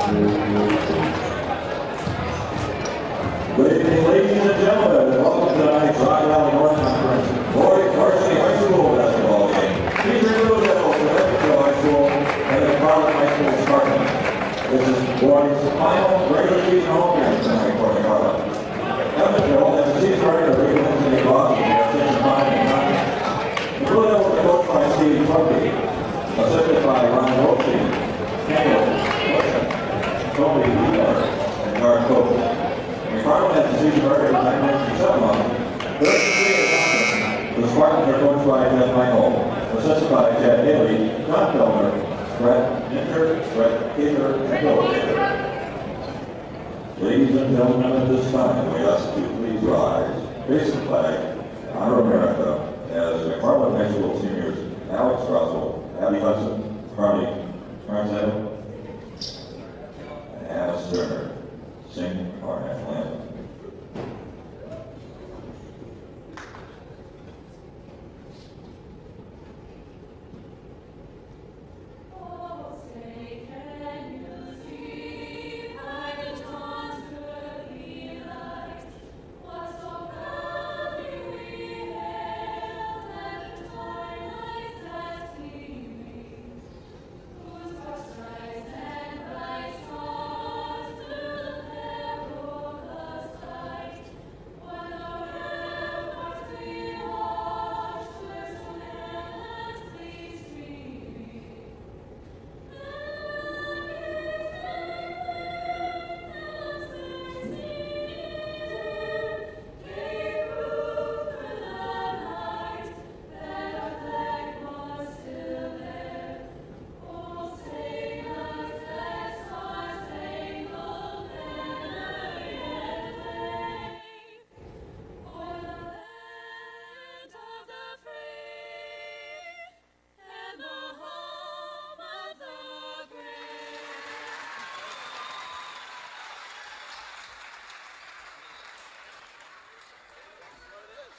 Good evening, ladies and gentlemen, and welcome to tonight's Rock Valley North Conference Boys Varsity High School basketball game. Featuring Blue Devils from Evansville High School and McFarland High School Spartans. This is boys' final regular season home game tonight for McFarland. Evansville has a season record of 8 wins and 8 losses. They are 6-5-9. The Blue Devils are coached by Steve Clumpy, assisted by Ryan Wilson, Campbell, Tony Weaver, and guard coach. McFarland has a season record of 9 wins and 7 losses. The Spartans are coached by Jeff Michael, assisted by Chad Haley, John Felder, Brett Minter, Brett Cater, and Bill Cater. Ladies and gentlemen, at this time, we ask you to please rise, face the flag, honor America, as McFarland High School seniors Alex Russell, Abby Hudson, Carly Marzano, and Anna Sterner sing our national anthem.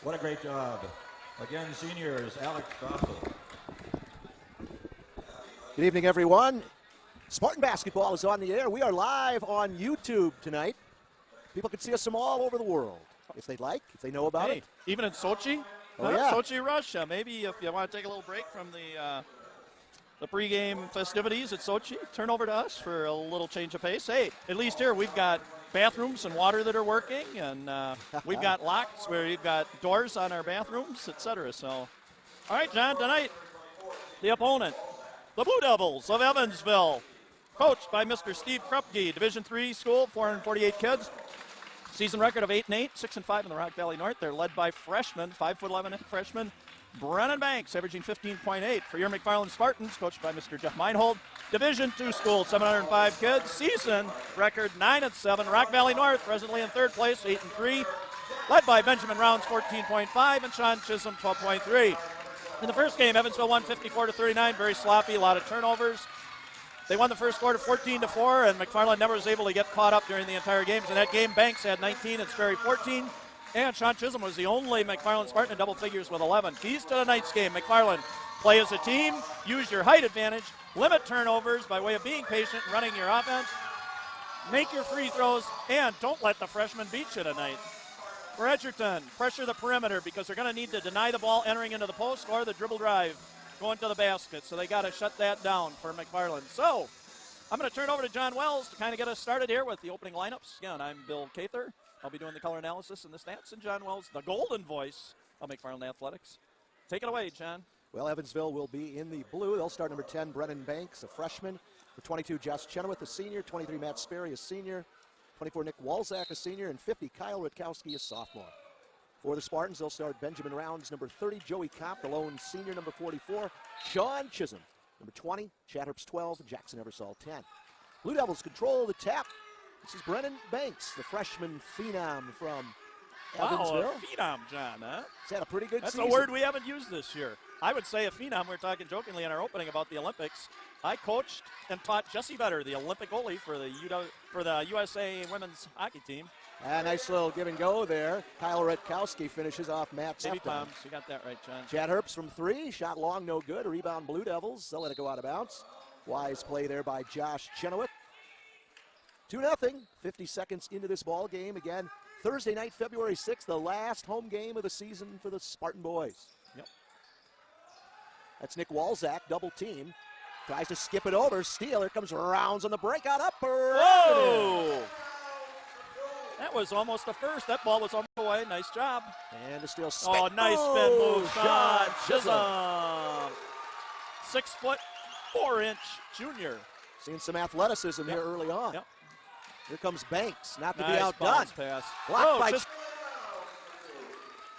What a great job. Again, seniors, Alex Gossel. Good evening, everyone. Spartan basketball is on the air. We are live on YouTube tonight. People can see us from all over the world, if they'd like, if they know about it. Even in Sochi? Oh, yeah. Sochi, Russia. Maybe if you want to take a little break from the pregame festivities at Sochi, turn over to us for a little change of pace. Hey, at least here we've got bathrooms and water that are working, and we've got locks where you've got doors on our bathrooms, etc. So, all right, John, tonight, the opponent, the Blue Devils of Evansville, coached by Mr. Steve Krupke, Division III school, 448 kids. Season record of 8-8, 6-5 in the Rock Valley North. They're led by freshmen, 5'11" freshman Brennan Banks, averaging 15.8. For your McFarland Spartans, coached by Mr. Jeff Meinhold, Division II school, 705 kids. Season record 9-7. Rock Valley North presently in third place, 8-3. Led by Benjamin Rounds, 14.5, and Sean Chisholm, 12.3. In the first game, Evansville won 54-39. Very sloppy, a lot of turnovers. They won the first quarter 14-4, and McFarland never was able to get caught up during the entire game. In that game, Banks had 19 and Sperry 14. And Sean Chisholm was the only McFarland Spartan in double figures with 11. Keys to tonight's game, McFarland, play as a team, use your height advantage, limit turnovers by way of being patient and running your offense, make your free throws, and don't let the freshmen beat you tonight. For Edgerton, pressure the perimeter because they're going to need to deny the ball entering into the post or the dribble drive going to the basket. So they got to shut that down for McFarland. So I'm going to turn over to John Wells to kind of get us started here with the opening lineups. Again, I'm Bill Cather. I'll be doing the color analysis and the stats, and John Wells, the golden voice of McFarland Athletics. Take it away, John. Well, Evansville will be in the blue. They'll start number 10, Brennan Banks, a freshman. For 22, Josh Chenoweth, a senior. 23, Matt Sperry, a senior. 24, Nick Walzak, a senior. And 50, Kyle Rutkowski, a sophomore. For the Spartans, they'll start Benjamin Rounds, number 30, Joey Kopp, the lone senior, number 44. Sean Chisholm, number 20, Chad Herbst, 12, and Jackson Eversole, 10. Blue Devils control the tap. This is Brennan Banks, the freshman phenom from Evansville. Wow, a phenom, John, huh? He's had a pretty good season. That's a word we haven't used this year. I would say a phenom. We were talking jokingly in our opening about the Olympics. I coached and taught Jesse Vetter, the Olympic goalie for the USA women's hockey team. A nice little give and go there. Kyle Rutkowski finishes off Matt's palms. You got that right, John. Chad Herbst from 3, shot long, no good. A rebound, Blue Devils. They'll let it go out of bounds. Wise play there by Josh Chenoweth. 2-0, 50 seconds into this ball game. Again, Thursday night, February 6th, the last home game of the season for the Spartan boys. Yep. That's Nick Walzak, double team. Tries to skip it over. Steele, here comes Rounds on the breakout upper. Whoa! That was almost a first. That ball was on the way. Nice job. And the Steele spin. Oh, nice spin move. Sean Chisholm. 6 foot 4 inch junior. Seeing some athleticism here early on. Yep. Here comes Banks, not to Nice be outdone. bounce pass. Blocked by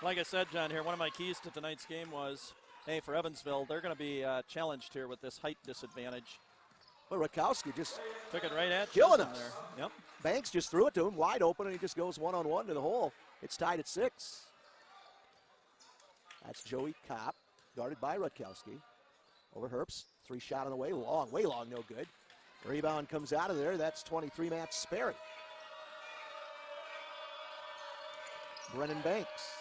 like I said, John, here, one of my keys to tonight's game was, hey, for Evansville, they're going to be challenged here with this height disadvantage. Well, Rutkowski just Took it right at killing Chisholm us. there. Yep. Banks just threw it to him, wide open, and he just goes one-on-one to the hole. It's tied at 6. That's Joey Kopp, guarded by Rutkowski. Over Herbst, 3 shot on the way long, no good. Rebound comes out of there. That's 23, Matt Sperry. Brennan Banks.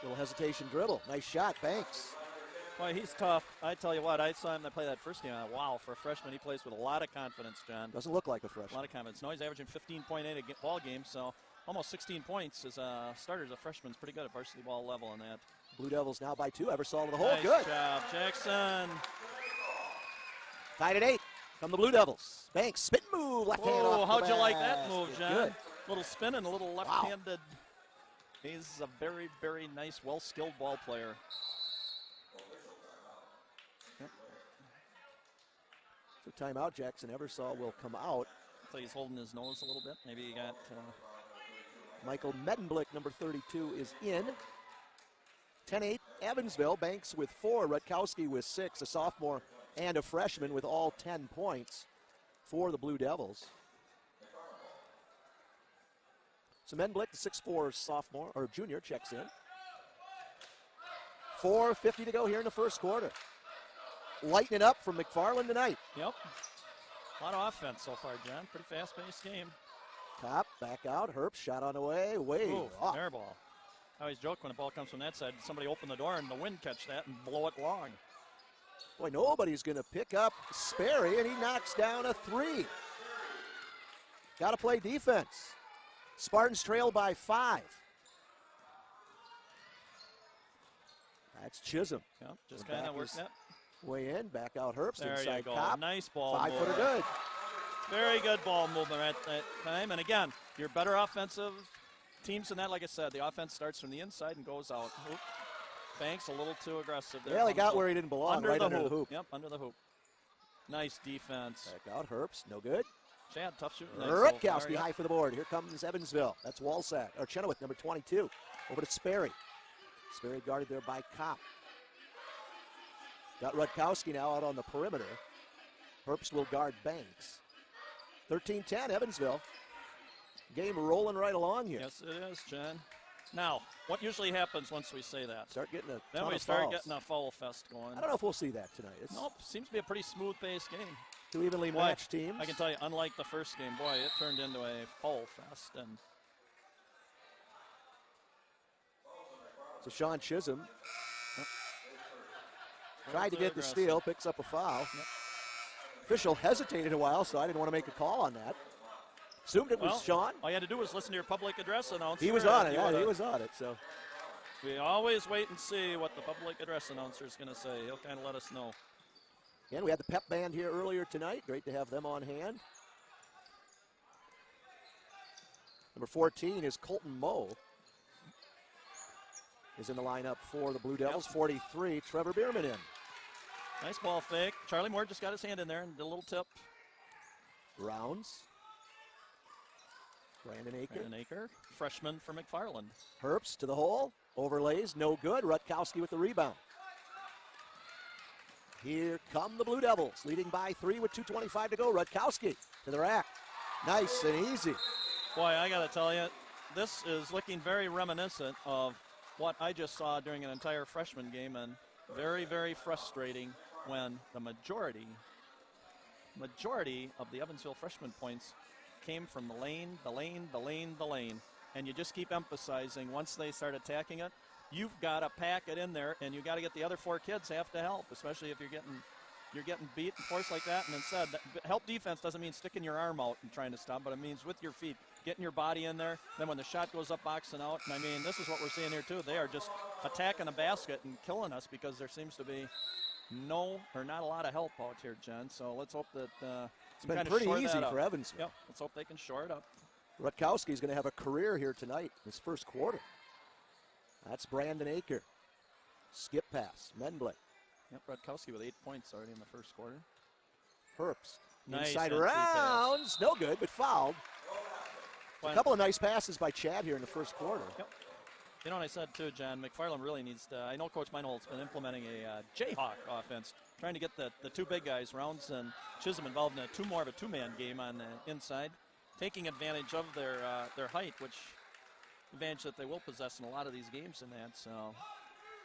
Little hesitation dribble. Nice shot, Banks. Boy, he's tough. I tell you what, I saw him play that first game. Wow, for a freshman, he plays with a lot of confidence, John. Doesn't look like a A freshman. lot of confidence. No, he's averaging 15.8 a ball game, so almost 16 points as a starter as a freshman. Pretty good at varsity ball level in that. Blue Devils now by 2. Eversole to the hole. Nice Good. job, Jackson. Tied at 8. Come the Blue Devils. Banks, spin move, left hand off the How'd you like that basket. move, John? Good. Little spin and a little left-handed. He's a very, very nice, well-skilled ball player. Yep. So timeout, Jackson Eversole will come out. So he's holding his nose a little bit. Maybe he got... Michael Medenblick, number 32, is in. 10-8, Evansville. Banks with 4, Rutkowski with 6, a sophomore and a freshman with all 10 points for the Blue Devils. So Medenblick, the 6'4 sophomore, or junior, checks in. 4:50 to go here in the first quarter. Lighting it up from McFarland tonight. Yep. A lot of offense so far, John. Pretty fast-paced game. Top, back out, Herbst, shot on the way, way Ooh, off. air ball. I always joke when the ball comes from that side, somebody open the door and the wind catch that and blow it long. Boy, nobody's going to pick up Sperry, and he knocks down a 3. Got to play defense. Spartans trail by 5. That's Chisholm. Yep, just The kind back of working is it. Way in, back out Herbst, There inside you go. Kopp. Nice ball 5-footer movement. good. Very good ball movement at that time. And again, your better offensive teams than that, like I said, the offense starts from the inside and goes out. Oop. Banks a little too aggressive there. Well, he got where he didn't belong, right under the hoop. Yep, under the hoop. Nice defense. Back out Herbst, no good. Chad, tough shooting. Rutkowski high for the board. Here comes Evansville. That's Walzak, or Chenoweth, number 22. Over to Sperry. Sperry guarded there by Kopp. Got Rutkowski now out on the perimeter. Herbst will guard Banks. 13-10, Evansville. Game rolling right along here. Yes, it is, John. Now, what usually happens once we say that? Start getting a Then ton we of start fouls. getting a foul fest going. I don't know if we'll see that tonight. It's Nope, seems to be a pretty smooth-paced game. 2 evenly Boy, matched teams. I can tell you, unlike the first game, boy, it turned into a foul fest. And So Sean Chisholm tried to too get the aggressive. steal, picks up a foul. Official hesitated a while, so I didn't want to make a call on that. Assumed it was Well, Sean. all you had to do was listen to your public address announcer. He was on and it. you Yeah, would've- he was on it. So We always wait and see what the public address announcer is going to say. He'll kind of let us know. again, we had the pep band here earlier tonight. Great to have them on hand. Number 14 is Colton Moe. Is in the lineup for the Blue Devils. 43, Trevor Bierman in. Nice ball fake. Charlie Moore just got his hand in there and did a little tip. Rounds. Brandon Aker. Brandon Aker, freshman for McFarland. Herbst to the hole. Overlays, no good. Rutkowski with the rebound. Here come the Blue Devils, leading by 3 with 2:25 to go. Rutkowski to the rack. Nice and easy. Boy, I got to tell you, this is looking very reminiscent of what I just saw during an entire freshman game, and very, very frustrating when the majority of the Evansville freshman points came from the lane, and you just keep emphasizing once they start attacking it, you've got to pack it in there, and you got to get the other 4 kids have to help, especially if you're getting you're getting beat and forced like that, and instead, help defense doesn't mean sticking your arm out and trying to stop, but it means with your feet, getting your body in there. Then when the shot goes up, boxing out. And I mean, this is what we're seeing here too. They are just attacking the basket and killing us because there seems to be not a lot of help out here, Jen. So let's hope that it's been pretty easy for Evansville. Yep, let's hope they can shore it up. Rutkowski's going to have a career here tonight, his first quarter. That's Brandon Aker. Skip pass, Menblick. Yep, Rutkowski with 8 points already in the first quarter. Herbst. Nice Inside entry Rounds. pass. No good, but fouled. A couple of nice passes by Chad here in the first quarter. Yep. You know what I said too, John? McFarland really needs to. I know Coach Meinhold's been implementing a Jayhawk offense, trying to get the two big guys, Rounds and Chisholm, involved in more of a two-man game on the inside, taking advantage of their height, which advantage that they will possess in a lot of these games in that. So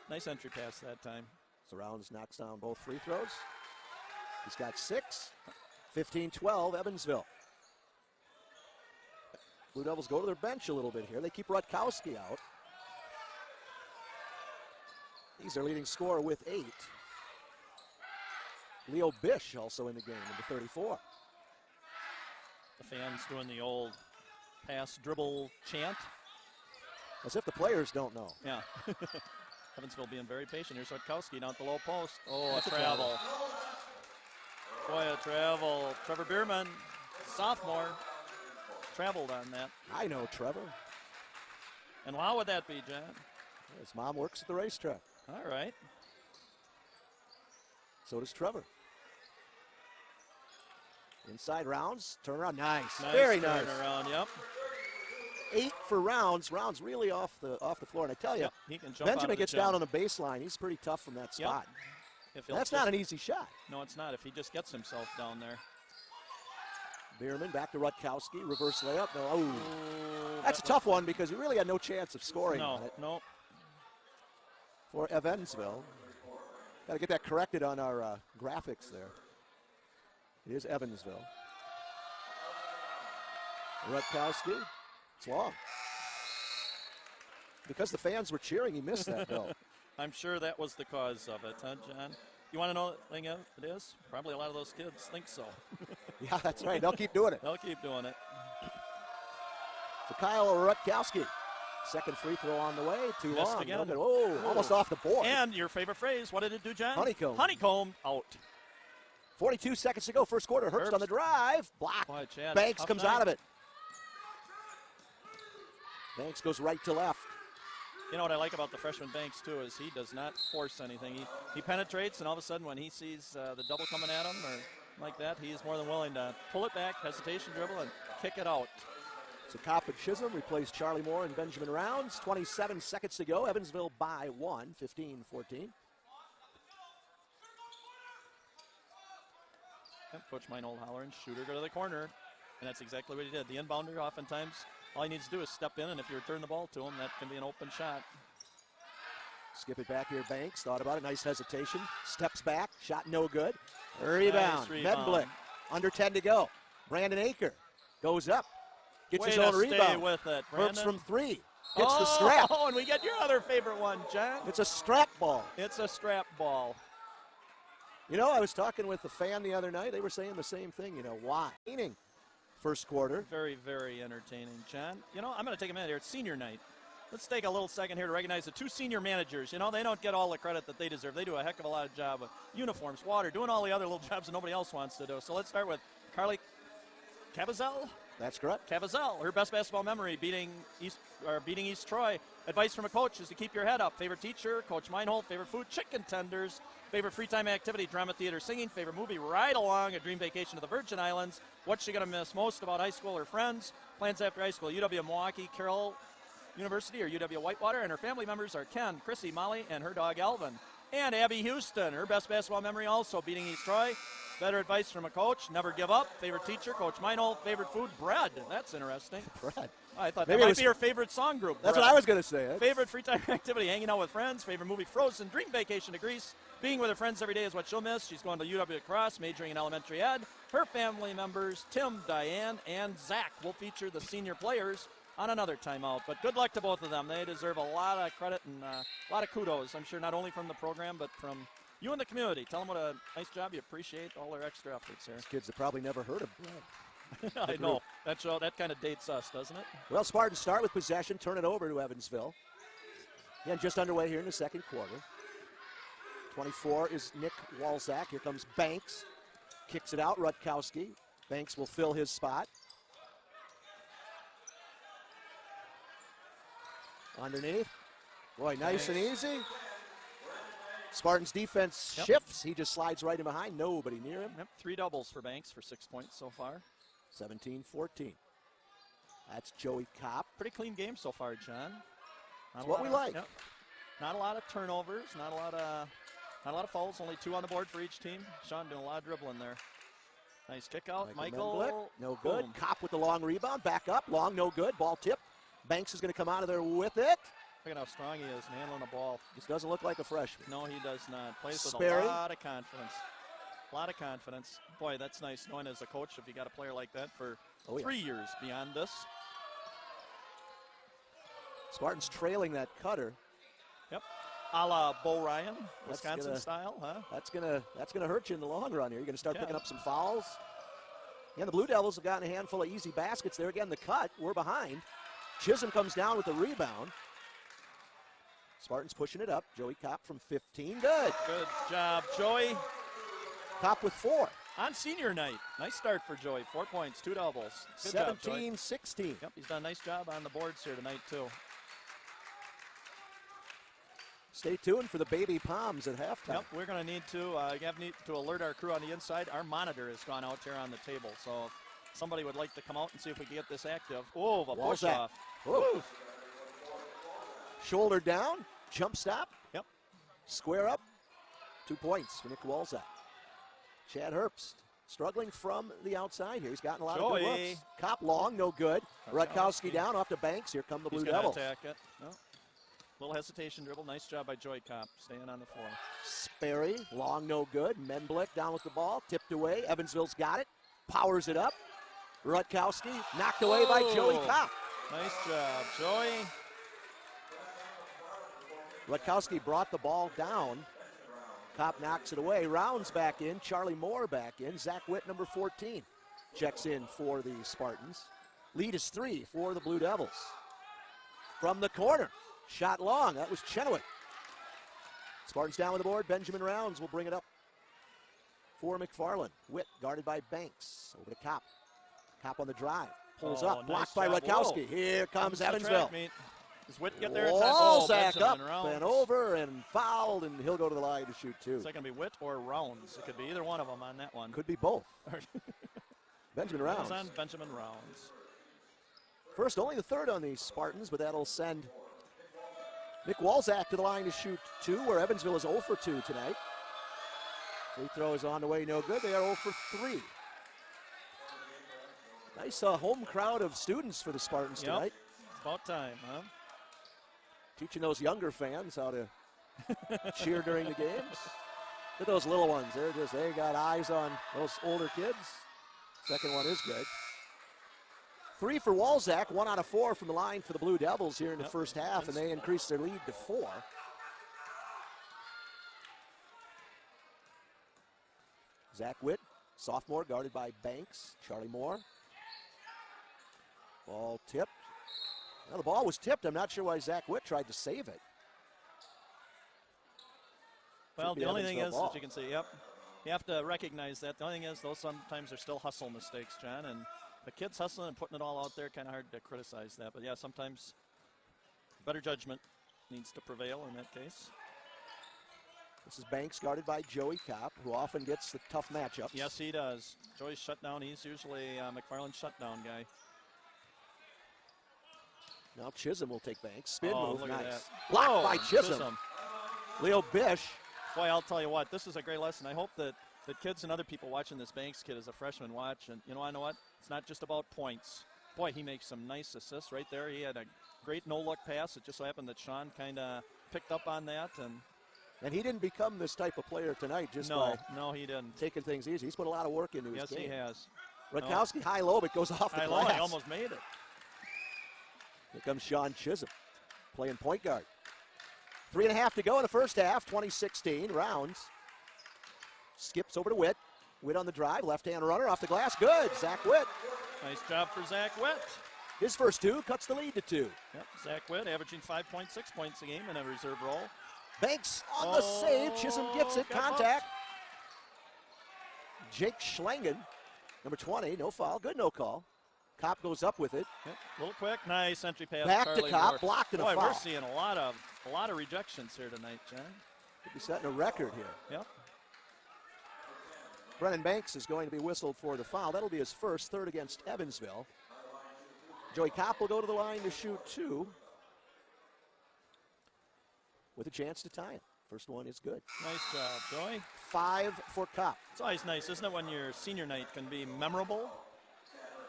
nice entry pass that time. So Rounds knocks down both free throws. He's got 6. 15-12, Evansville. Blue Devils go to their bench a little bit here. They keep Rutkowski out. He's their leading scorer with 8. Leo Bish also in the game, number 34. The fans doing the old pass dribble chant. As if the players don't know. Yeah. Evansville being very patient. Here's Rutkowski down at the low post. Oh, That's a travel. Boy, a travel. Trevor Bierman, sophomore, traveled on that. I know Trevor. And how would that be, John? His mom works at the racetrack. All right. So does Trevor. Inside Rounds, turnaround, nice. Very nice. Turnaround, yep. 8 for Rounds. Rounds really off the floor. And I tell you, Yep, he can jump out Benjamin of the gets jump. down on the baseline. He's pretty tough from that spot. If he'll That's just- not an easy shot. No, it's not. If he just gets himself down there. Bierman back to Rutkowski. Reverse layup. No. Oh. Ooh, That's a tough one because he really had no chance of scoring on it No. for Evansville. Got to get that corrected on our graphics there. It is Evansville. Rutkowski. It's long. Because the fans were cheering, he missed that, though. I'm sure that was the cause of it, huh, John? You want to know the thing of it is? Probably a lot of those kids think so. Yeah, that's right. They'll keep doing it. They'll keep doing it. So Kyle Rutkowski. Second free throw on the way. Too Missed long. again. No good. Oh, almost off the board. And your favorite phrase, what did it do, John? Honeycomb. Honeycomb out. 42 seconds to go. First quarter. Herbst Herbst. on the drive. Block. Boy, Chad, Banks tough comes night. out of it. Banks goes right to left. You know what I like about the freshman Banks, too, is he does not force anything. He penetrates, and all of a sudden when he sees the double coming at him or like that, he is more than willing to pull it back, hesitation dribble, and kick it out. So Kopp and Chisholm replace Charlie Moore and Benjamin Rounds. 27 seconds to go. Evansville by 1, 15-14. Yep, Coach Meinhold hollering, shooter, go to the corner. And that's exactly what he did. The inbounder, oftentimes, all he needs to do is step in, and if you return the ball to him, that can be an open shot. Skip it back here. Banks thought about it. Nice hesitation. Steps back. Shot no good. Rebound. Nice rebound. Medblick. Under 10 to go. Brandon Aker goes up. Gets Way his to own stay rebound. with it, Herbst Brandon. from 3. Gets the strap. Oh, and we get your other favorite one, John. It's a strap ball. It's a strap ball. You know, I was talking with a fan the other night. They were saying the same thing. You know, why? Meaning, first quarter. Very, very entertaining, John. You know, I'm going to take a minute here. It's senior night. Let's take a little second here to recognize the 2 senior managers. You know, they don't get all the credit that they deserve. They do a heck of a lot of job with uniforms, water, doing all the other little jobs that nobody else wants to do. So let's start with Carly Cavazel. That's correct. Cavazel, her best basketball memory, beating East Troy. Advice from a coach is to keep your head up. Favorite teacher, Coach Meinhold. Favorite food, chicken tenders. Favorite free time activity, drama, theater, singing. Favorite movie, Ride Along, a dream vacation to the Virgin Islands. What's she going to miss most about high school? Her friends. Plans after high school, UW-Milwaukee, Carroll University, or UW-Whitewater. And her family members are Ken, Chrissy, Molly, and her dog, Alvin. And Abby Houston, her best basketball memory also, beating East Troy. Better advice from a coach, never give up. Favorite teacher, Coach Meinhold. Favorite food, bread. That's interesting. Bread. I thought Maybe that it might was- be her favorite song group. That's Bread. what I was going to say. Favorite free time activity, hanging out with friends. Favorite movie, Frozen. Dream vacation to Greece. Being with her friends every day is what she'll miss. She's going to UW Cross, majoring in elementary ed. Her family members, Tim, Diane, and Zach, will feature the senior players on another timeout. But good luck to both of them. They deserve a lot of credit and a lot of kudos, I'm sure, not only from the program, but from You and the community, tell them what a nice job. You appreciate all their extra efforts here. These kids have probably never heard of bread. I know. That kind of dates us, doesn't it? Well, Spartans start with possession, turn it over to Evansville. Again, just underway here in the second quarter. 24 is Nick Walzak. Here comes Banks. Kicks it out, Rutkowski. Banks will fill his spot. Underneath. Boy, nice and easy. Spartans defense shifts. He just slides right in behind. Nobody near him. Yep, 3 doubles for Banks for 6 points so far. 17-14. That's Joey Kopp. Pretty clean game so far, John. That's what we like. Yep. Not a lot of turnovers. Not a lot of fouls. Only 2 on the board for each team. Sean doing a lot of dribbling there. Nice kick out. Michael. No good. Boom. Kopp with the long rebound. Back up. Long, no good. Ball tip. Banks is going to come out of there with it. Look at how strong he is handling the ball. Just doesn't look like a freshman. No, he does not. Plays with Sperry. a lot of confidence. A lot of confidence. Boy, that's nice knowing as a coach if you got a player like that for 3 years beyond this. Spartans trailing that cutter. Yep. A la Bo Ryan, Wisconsin style, huh? That's gonna hurt you in the long run here. You're gonna start picking up some fouls. And the Blue Devils have gotten a handful of easy baskets there. Again, the cut. We're behind. Chisholm comes down with the rebound. Spartans pushing it up. Joey Kopp from 15. Good. Good job, Joey. Kopp with 4. On senior night. Nice start for Joey. 4 points, 2 doubles. Good 17-16. Yep, he's done a nice job on the boards here tonight, too. Stay tuned for the baby palms at halftime. Yep, we're going to need to alert our crew on the inside. Our monitor has gone out here on the table, so if somebody would like to come out and see if we can get this active. Oh, a push off. Shoulder down, jump stop. Yep. Square up. 2 points for Nick Walzak. Chad Herbst struggling from the outside here. He's gotten a lot of good looks. Kopp long, no good. Rutkowski down off to Banks. Here come the Blue Devils. Attack it. No. Little hesitation dribble. Nice job by Joey Kopp staying on the floor. Sperry, long, no good. Menblick down with the ball. Tipped away. Evansville's got it. Powers it up. Rutkowski knocked away by Joey Kopp. Nice job, Joey. Rutkowski brought the ball down. Kopp knocks it away. Rounds back in. Charlie Moore back in. Zach Witt, number 14, checks in for the Spartans. Lead is 3 for the Blue Devils. From the corner. Shot long. That was Chenoweth. Spartans down with the board. Benjamin Rounds will bring it up for McFarland. Witt guarded by Banks. Over to Kopp. Kopp on the drive. Pulls up. Blocked by Rutkowski. Here comes Evansville. Does Witt get there? Walzak up and over and fouled, and he'll go to the line to shoot 2. Is that going to be Witt or Rounds? It could be either one of them on that one. Could be both. Benjamin Rounds. On Benjamin Rounds. First, only the 3rd on the Spartans, but that'll send Nick Walzak to the line to shoot 2, where Evansville is 0 for 2 tonight. Free throw is on the way, no good. They are 0 for 3. Nice home crowd of students for the Spartans tonight. It's about time, huh? Teaching those younger fans how to cheer during the games. Look at those little ones. They got eyes on those older kids. Second one is good. 3 for Walzak, 1 out of 4 from the line for the Blue Devils here in the first half, and they increased their lead to 4. Zach Witt, sophomore, guarded by Banks. Charlie Moore. Ball tipped. Well, the ball was tipped. I'm not sure why Zach Witt tried to save it. Well, the only thing is, as you can see, you have to recognize that. The only thing is, those sometimes are still hustle mistakes, John, and the kids hustling and putting it all out there, kind of hard to criticize that. But, yeah, sometimes better judgment needs to prevail in that case. This is Banks guarded by Joey Kopp, who often gets the tough matchups. Yes, he does. Joey's shut down. He's usually McFarland's shutdown guy. Now Chisholm will take Banks. Spin move, nice. Blocked by Chisholm. Leo Bish. Boy, I'll tell you what, this is a great lesson. I hope that kids and other people watching this Banks kid as a freshman watch. And I know what? It's not just about points. Boy, he makes some nice assists right there. He had a great no-look pass. It just so happened that Sean kind of picked up on that. And he didn't become this type of player tonight just by he didn't. Taking things easy. He's put a lot of work into his game. Yes, he has. Rutkowski high-low, but goes off the glass. He almost made it. Here comes Sean Chisholm playing point guard. 3.5 to go in the first half, 2016. Rounds skips over to Witt. Witt on the drive, left-hand runner off the glass, good. Zach Witt. Nice job for Zach Witt. His first 2 cuts the lead to 2. Yep, Zach Witt averaging 5.6 points a game in a reserve role. Banks on the save. Chisholm gets it. got Contact. Jake Schlangen, number 20. No foul. Good no call. Kopp goes up with it. Yep, a little quick. Nice entry pass. Back Charlie to Kopp. Moore. Blocked and a Boy, foul. we're seeing a lot of rejections here tonight, John. Could be setting a record here. Yep. Brennan Banks is going to be whistled for the foul. That'll be his first, third against Evansville. Joey Kopp will go to the line to shoot 2 with a chance to tie it. First one is good. Nice job, Joey. 5 for Kopp. It's always nice, isn't it, when your senior night can be memorable?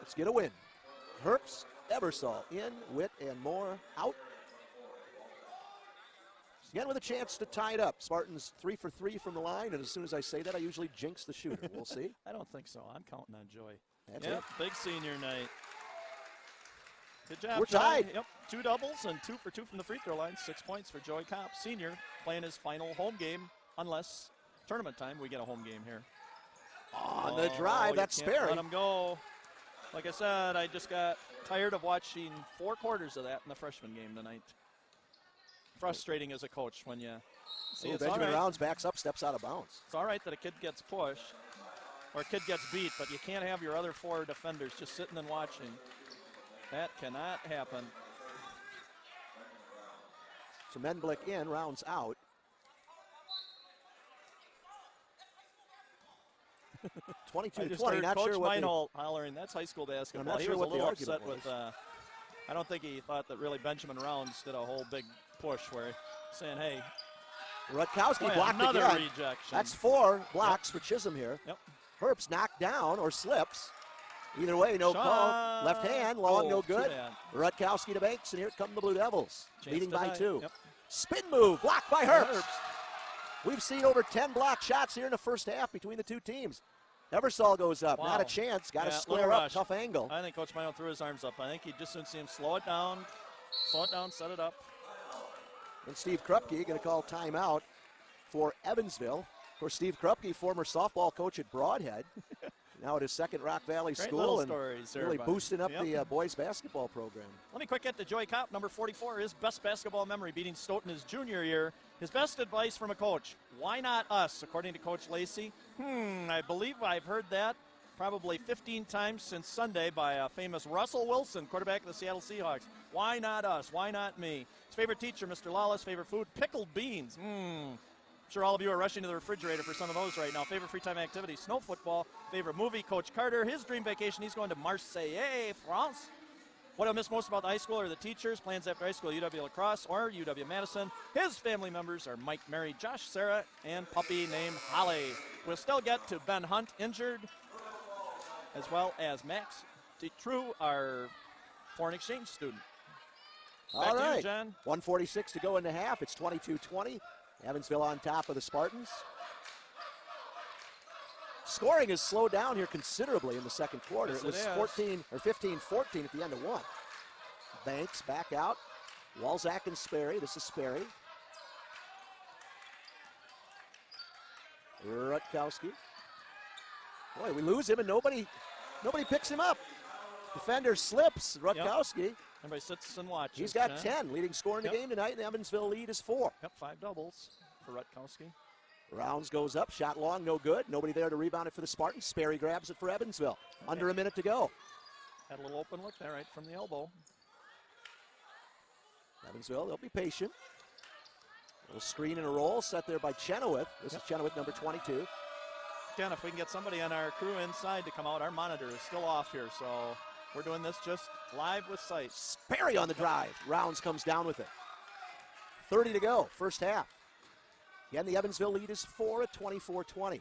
Let's get a win. Herbst, Ebersol in, Witt and Moore out. Again with a chance to tie it up. Spartans 3 for 3 from the line, and as soon as I say that, I usually jinx the shooter. We'll see. I don't think so. I'm counting on Joey. That's Yep, it. big senior night. Good job, We're Joey. tied. Yep, 2 doubles and 2 for 2 from the free throw line. 6 points for Joey Kopp, senior, playing his final home game, unless tournament time we get a home game here. On the drive, you that's can't Sperry. Let him go. Like I said, I just got tired of watching 4 quarters of that in the freshman game tonight. Frustrating as a coach when you see it's all Benjamin right. Rounds backs up, steps out of bounds. It's all right that a kid gets pushed or a kid gets beat, but you can't have your other 4 defenders just sitting and watching. That cannot happen. So Menblick in, Rounds out. 22-20, not Coach sure what Meinhold hollering, that's high school basketball. not He sure was what a the little argument upset with, I don't think he thought that really Benjamin Rounds did a whole big push where saying, hey, Rutkowski boy, blocked another again. rejection. That's 4 blocks for Chisholm here. Yep. Herbst knocked down or slips. Either way, no call. Left hand, long, no too good. bad. Rutkowski to Banks, and here come the Blue Devils, Chance leading to by tie. 2. Yep. Spin move, blocked by Herbst. We've seen over 10 block shots here in the first half between the two teams. Eversol goes up, Wow. not a chance. Got to Yeah, square little up, rush. tough angle. I think Coach Meinhold threw his arms up. I think he just didn't see him slow it down, set it up. And Steve Krupke going to call timeout for Evansville. Of course, Steve Krupke, former softball coach at Broadhead, now at his second Rock Valley Great school, little and stories there, really bud. boosting up Yep. the boys basketball program. Let me quick get to Joey Kopp, number 44, his best basketball memory, beating Stoughton his junior year. His best advice from a coach, why not us, according to Coach Lacey? I believe I've heard that probably 15 times since Sunday by a famous Russell Wilson, quarterback of the Seattle Seahawks. Why not us? Why not me? His favorite teacher, Mr. Lawless. Favorite food, pickled beans. I'm sure all of you are rushing to the refrigerator for some of those right now. Favorite free time activity, snow football. Favorite movie, Coach Carter. His dream vacation, he's going to Marseille, France. What I miss most about the high school are the teachers, plans after high school, UW La Crosse or UW-Madison. His family members are Mike, Mary, Josh, Sarah, and puppy named Holly. We'll still get to Ben Hunt, injured, as well as Max DeTrue, our foreign exchange student. Back All to you, right, John. 1:46 to go in the half. It's 22-20. Evansville on top of the Spartans. Scoring has slowed down here considerably in the second quarter. Yes, it was it is. 14 or 15-14 at the end of 1. Banks back out. Walzak and Sperry. This is Sperry. Rutkowski. Boy, we lose him and nobody picks him up. Defender slips. Rutkowski. Everybody sits and watches. He's got John. 10. Leading scorer in the Yep. game tonight, and the Evansville lead is 4. Yep, 5 doubles for Rutkowski. Rounds goes up, shot long, no good. Nobody there to rebound it for the Spartans. Sperry grabs it for Evansville. Under a minute to go. Had a little open look there, right from the elbow. Evansville, they'll be patient. A little screen and a roll set there by Chenoweth. This is Chenoweth, number 22. Again, if we can get somebody on our crew inside to come out, our monitor is still off here, so we're doing this just live with sight. Sperry on the drive. Rounds comes down with it. 30 to go, first half. Again, the Evansville lead is 4 at 24-20.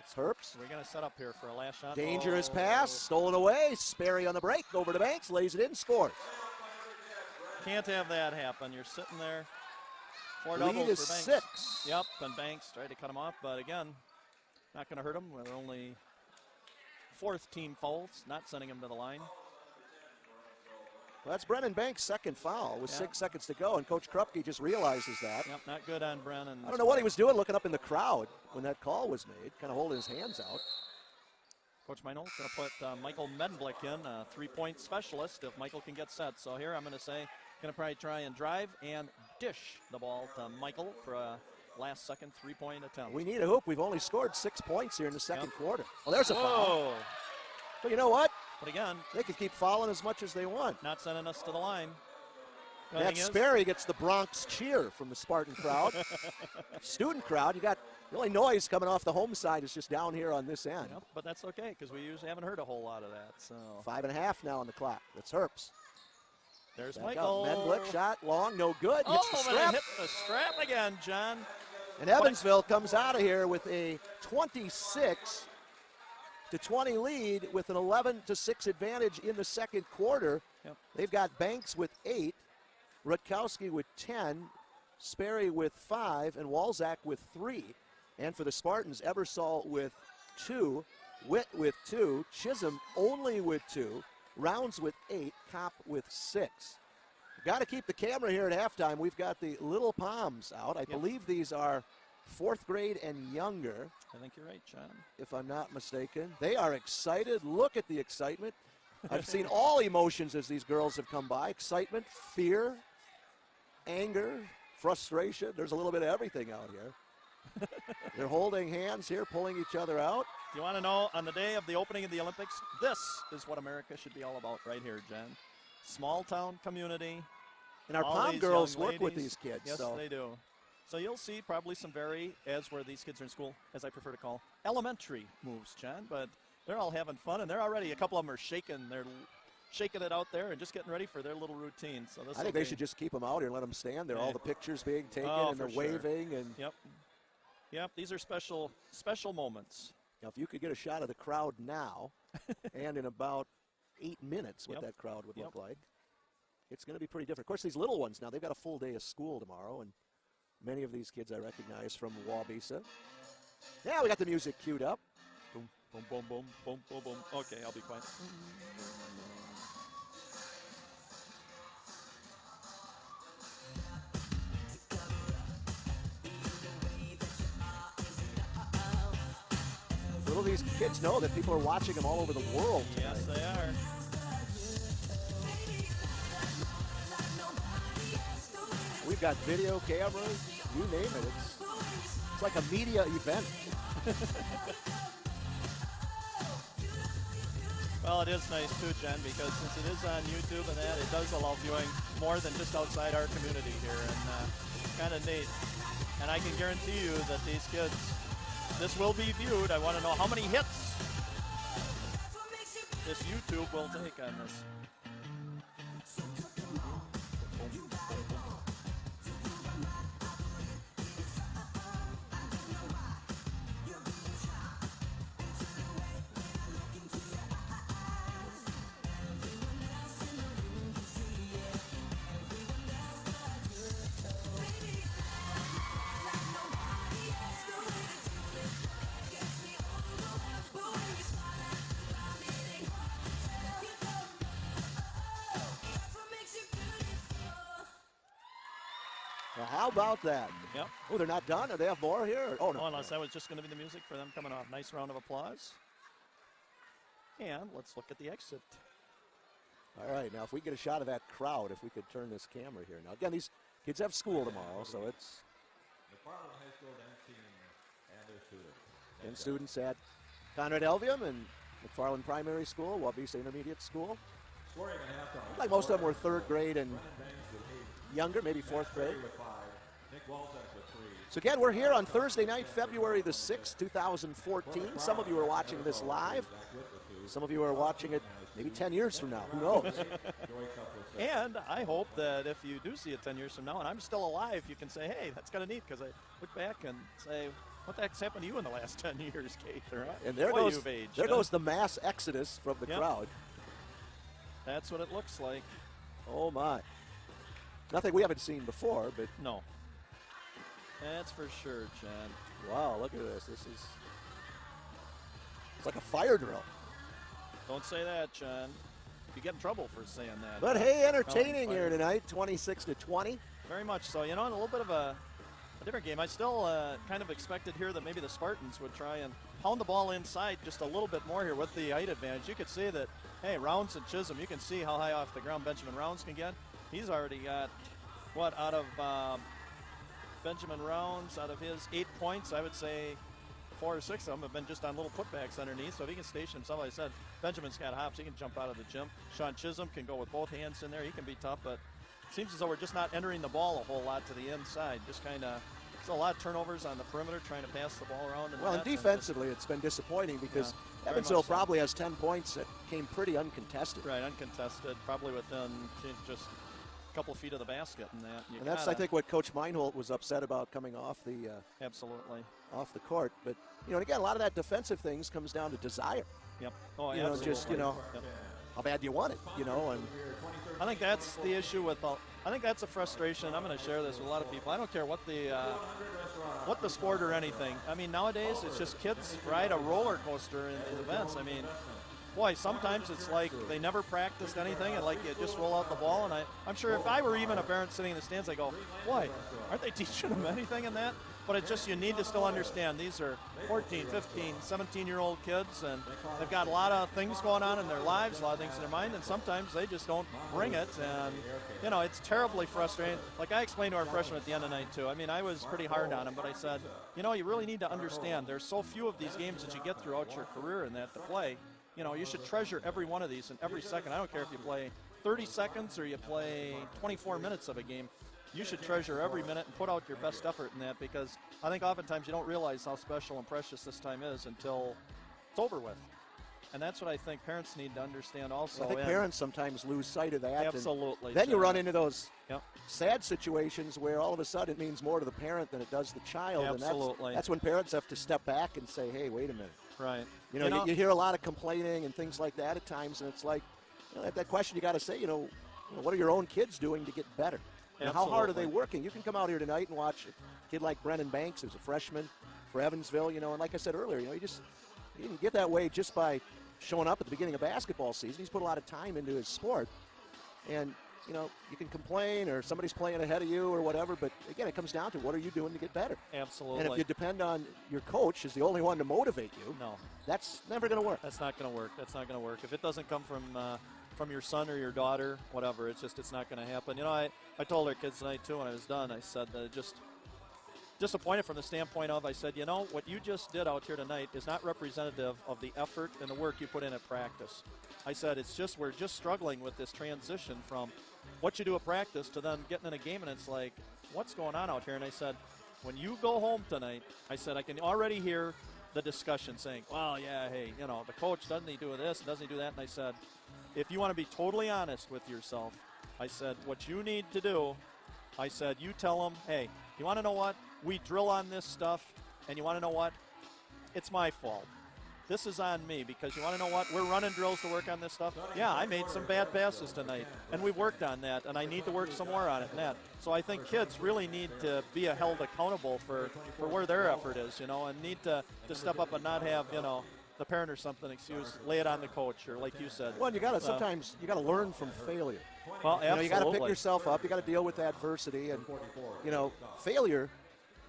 It's Herbst. We're going to set up here for a last shot. Dangerous Oh. pass, stolen away. Sperry on the break, over to Banks, lays it in, scores. Can't have that happen. You're sitting there. 4 Lead doubles is for Banks. 6. Yep, and Banks tried to cut him off, but again, not going to hurt him. We're only 4th team fouls, not sending him to the line. Well, that's Brennan Banks' second foul with 6 seconds to go, and Coach Krupke just realizes that. Yep, not good on Brennan. I don't know what he was doing looking up in the crowd when that call was made, kind of holding his hands out. Coach Meinl going to put Michael Menblick in, a three-point specialist if Michael can get set. So here I'm going to say, going to probably try and drive and dish the ball to Michael for a last-second three-point attempt. We need a hoop. We've only scored 6 points here in the second quarter. Oh, there's a foul. Whoa. But you know what? But again, They can keep fouling as much as they want. not sending us to the line. Matt Sperry gets the Bronx cheer from the Spartan crowd. Student crowd, you got the only noise coming off the home side is just down here on this end. Yep, but that's okay because we usually haven't heard a whole lot of that. So 5.5 now on the clock. That's Herbst. there's Back Michael. out. Menblick shot long, no good. Hits the but it strap. hit the strap again, John. And Evansville comes out of here with a 26-20 lead with an 11-6 advantage in the second quarter. Yep. They've got Banks with 8, Rutkowski with 10, Sperry with 5, and Walzak with 3. And for the Spartans, Ebersol with 2, Witt with 2, Chisholm only with 2, Rounds with 8, Kopp with 6. Got to keep the camera here at halftime. We've got the Little Palms out. I believe these are 4th grade and younger, I think you're right, John. if I'm not mistaken. They are excited. Look at the excitement. I've seen all emotions as these girls have come by. Excitement, fear, anger, frustration. There's a little bit of everything out here. They're holding hands here, pulling each other out. You want to know, on the day of the opening of the Olympics, this is what America should be all about right here, Jen. Small town community. And our all Palm these girls young work with ladies. these kids. Yes, so. they do. So you'll see probably some as where these kids are in school, as I prefer to call, elementary moves, John. But they're all having fun, and they're already, a couple of them are shaking. They're shaking it out there and just getting ready for their little routine. So this I think they should just keep them out here and let them stand there. Yeah. All the pictures being taken and for they're sure. waving. And Yep, these are special moments. now, if you could get a shot of the crowd now and in about 8 minutes what that crowd would look like, it's going to be pretty different. Of course, these little ones now, they've got a full day of school tomorrow, and many of these kids I recognize from Wabisa. Yeah, we got the music queued up. Boom, boom, boom, boom, boom, boom, boom. Okay, I'll be quiet. Little these kids know that people are watching them all over the world tonight. Yes, they are. We've got video cameras, you name it. It's like a media event. Well, it is nice too, Jen, because since it is on YouTube and that, it does allow viewing more than just outside our community here, and kind of neat. And I can guarantee you that these kids, this will be viewed. I want to know how many hits this YouTube will take on this. Well, how about that? Yep. Oh, they're not done? Or they have more here? Oh, no. Oh, unless that was just going to be the music for them coming off. Nice round of applause. And let's look at the exit. All right, now if we get a shot of that crowd, if we could turn this camera here. Now, again, these kids have school tomorrow, so it's... McFarland High School dance team and their students. And students at Conrad Elvium and McFarland Primary School, Wabisa Intermediate School. Scoring at halftime. Like most of them were 3rd grade and Brennan Banks with 8. younger, maybe 4th grade. With 5. Nick Walzak with 3. So again, we're here on Thursday night, February the 6th, 2014. Some of you are watching this live. Some of you are watching it maybe 10 years from now. Who knows? And I hope that if you do see it 10 years from now and I'm still alive, you can say, hey, that's kind of neat, because I look back and say, what the heck's happened to you in the last 10 years, Kate? And there Boy, goes you've aged, there huh? goes the mass exodus from the crowd. That's what it looks like. Oh, my. Nothing we haven't seen before, but No. That's for sure, Jen. wow, look at this. It's like a fire drill. Don't say that, Jen. you get in trouble for saying that. But hey, entertaining here tonight, 26-20. Very much so. You know, in a little bit of a different game. I still kind of expected here that maybe the Spartans would try and pound the ball inside just a little bit more here with the height advantage. You could see that, hey, Rounds and Chisholm, you can see how high off the ground Benjamin Rounds can get. He's already got, what, out of Benjamin Rounds, out of his 8 points, I would say 4 or 6 of them have been just on little putbacks underneath. So if he can station himself, like I said, Benjamin's got hops. He can jump out of the gym. Sean Chisholm can go with both hands in there. He can be tough, but it seems as though we're just not entering the ball a whole lot to the inside. Just kind of, there's a lot of turnovers on the perimeter trying to pass the ball around. Well, and defensively, it's been disappointing because Evansville probably has 10 points that came pretty uncontested. Right, uncontested, probably within just a couple of feet of the basket in that. And that's, I think, what Coach Meinholt was upset about coming off the absolutely off the court. But you know, and again, a lot of that defensive things comes down to desire. Yep. Oh, you know, just yep. How bad do you want it? You know, and I think that's the issue with all. I think that's a frustration. I'm going to share this with a lot of people. I don't care what the sport or anything. I mean, nowadays it's just kids ride a roller coaster in events. I mean, boy, sometimes it's like they never practiced anything and like you just roll out the ball. And I'm sure if I were even a parent sitting in the stands, I go, boy, aren't they teaching them anything in that? But it's just you need to still understand these are 14, 15, 17-year-old kids, and they've got a lot of things going on in their lives, a lot of things in their mind, and sometimes they just don't bring it. And, you know, it's terribly frustrating. Like I explained to our freshmen at the end of the night, too. I mean, I was pretty hard on them, but I said, you know, you really need to understand there's so few of these games that you get throughout your career in that to play. You know, you should treasure every one of these and every second. I don't care if you play 30 seconds or you play 24 minutes of a game. You should treasure every minute and put out your best effort in that, because I think oftentimes you don't realize how special and precious this time is until it's over with. And that's what I think parents need to understand also. I think parents sometimes lose sight of that. Absolutely. Then you run into those sad situations where all of a sudden it means more to the parent than it does the child. Absolutely. And that's when parents have to step back and say, hey, wait a minute. Right. You know, you hear a lot of complaining and things like that at times, and it's like, you know, that question you got to say, you know, what are your own kids doing to get better? And how hard are they working? You can come out here tonight and watch a kid like Brennan Banks, who's a freshman for Evansville, you know, and like I said earlier, you know, he didn't get that way just by showing up at the beginning of basketball season. He's put a lot of time into his sport. And, you know, you can complain or somebody's playing ahead of you or whatever, but again, it comes down to what are you doing to get better? Absolutely. And if you depend on your coach as the only one to motivate you, that's never going to work. That's not going to work. That's not going to work. If it doesn't come from your son or your daughter, whatever, it's not going to happen. You know, I told our kids tonight, too, when I was done, I said that just disappointed from the standpoint of, I said, you know, what you just did out here tonight is not representative of the effort and the work you put in at practice. I said, we're just struggling with this transition from what you do at practice to then getting in a game, and it's like, what's going on out here? And I said, when you go home tonight, I said, I can already hear the discussion saying, well, yeah, hey, you know, the coach, doesn't he do this, doesn't he do that? And I said, if you want to be totally honest with yourself, I said, what you need to do, I said, you tell them, hey, you want to know what? We drill on this stuff, and you want to know what? It's my fault. This is on me, because you want to know what? We're running drills to work on this stuff. Yeah, I made some bad passes tonight, and we worked on that, and I need to work some more on it and that. So I think kids really need to be held accountable for where their effort is, you know, and need to step up and not have, you know, the parent or something lay it on the coach, or like you said. Well, you got to sometimes you got to learn from failure. Well, absolutely. You know, you got to pick yourself up. You got to deal with adversity, and you know, failure,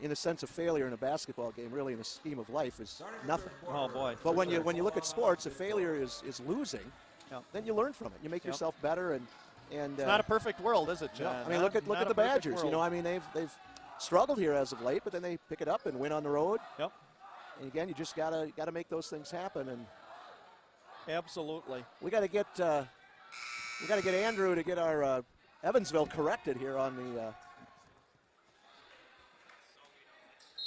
in the sense of failure in a basketball game, really in the scheme of life, is nothing. Oh boy! But when you look at sports, if failure is losing, then you learn from it. You make yourself better, and it's not a perfect world, is it, John? I mean, look at the Badgers. World. You know, I mean, they've struggled here as of late, but then they pick it up and win on the road. Yep. And again, you just gotta make those things happen. And absolutely, we gotta get Andrew to get our Evansville corrected here on the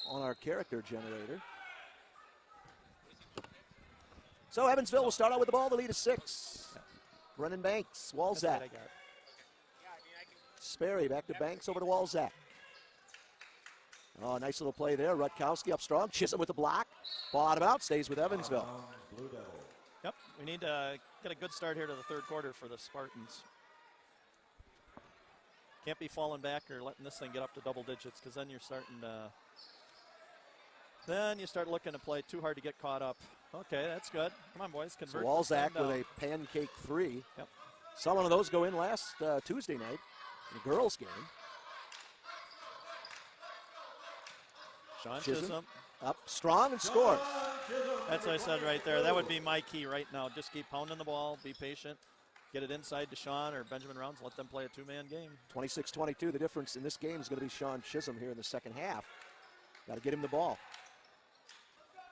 on our character generator. So Evansville will start out with the ball. The lead is 6. Brennan Banks, Walzak. Sperry back to Banks, over to Walzak. Oh, nice little play there. Rutkowski up strong. Chisholm with the block. Ball out of bounds, stays with Evansville. Yep, we need to get a good start here to the third quarter for the Spartans. Can't be falling back or letting this thing get up to double digits, because then you're starting to Then you start looking to play too hard to get caught up. Okay, that's good. Come on, boys. So Convert. Walzak with a pancake three. Yep. Saw one of those go in last Tuesday night in the girls' game. Sean Chisholm Chisholm. up strong and scores. That's what I said right there. That would be my key right now. Just keep pounding the ball. Be patient. Get it inside to Sean or Benjamin Rounds. Let them play a two-man game. 26-22. The difference in this game is going to be Sean Chisholm here in the second half. Got to get him the ball.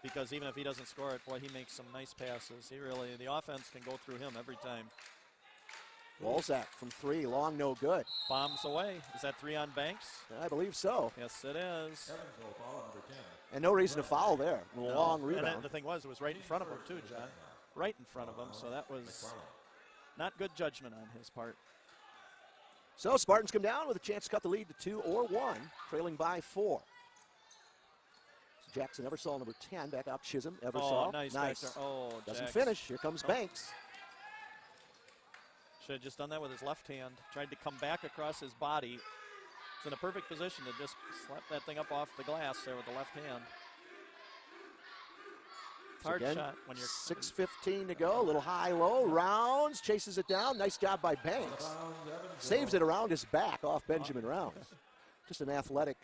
Because even if he doesn't score it, boy, he makes some nice passes. The offense can go through him every time. Walzak from three, long, no good. Bombs away. Is that three on Banks? I believe so. Yes, it is. And no reason to foul there. Long rebound. And the thing was, it was right in front of him too, John. Right in front of him, so that was not good judgment on his part. So Spartans come down with a chance to cut the lead to 2 or 1, trailing by 4. So Jackson Eversole, number 10, back out Chisholm. Eversole, Oh, nice. Oh, doesn't Jackson. finish. Here comes Banks. Should have just done that with his left hand. Tried to come back across his body. He's in a perfect position to just slap that thing up off the glass there with the left hand. Hard Again, shot when you're 6:15 to go. A little high-low. Rounds, chases it down. Nice job by Banks. Saves it around his back off Benjamin Rounds. Just an athletic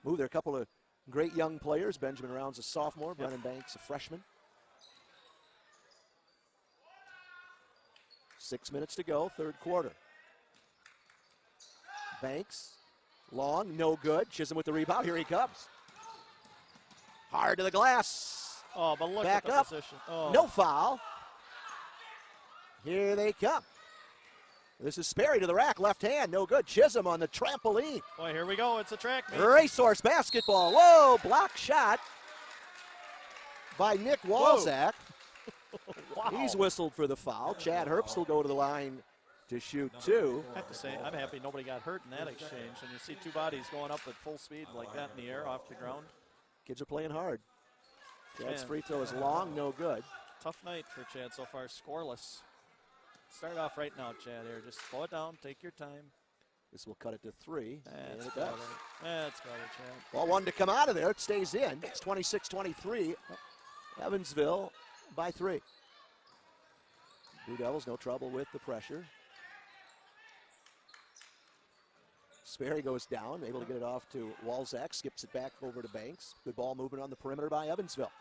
move. There are a couple of great young players. Benjamin Rounds, a sophomore. Brennan Banks, a freshman. 6 minutes to go, third quarter. Banks, long, no good. Chisholm with the rebound. Here he comes. Hard to the glass. Oh, but look Back at the up. position. Oh. No foul. Here they come. This is Sperry to the rack, left hand, no good. Chisholm on the trampoline. Boy, here we go. It's a track meet. Racehorse basketball. Whoa, block shot by Nick Walzak. Wow. He's whistled for the foul. Chad Herbst will go to the line to shoot two. I have to say, I'm happy nobody got hurt in that exchange. And you see two bodies going up at full speed like that in the air off the ground. Kids are playing hard. Chad's Man. free throw is long, no good. Tough night for Chad so far, scoreless. Start off right now, Chad, here. Just slow it down, take your time. This will cut it to 3, and That's it got does. it. That's got it, Chad. Well, one to come out of there. It stays in. It's 26-23. Evansville by 3. Blue Devils, no trouble with the pressure. Sperry goes down, able to get it off to Walzak, skips it back over to Banks. Good ball movement on the perimeter by Evansville.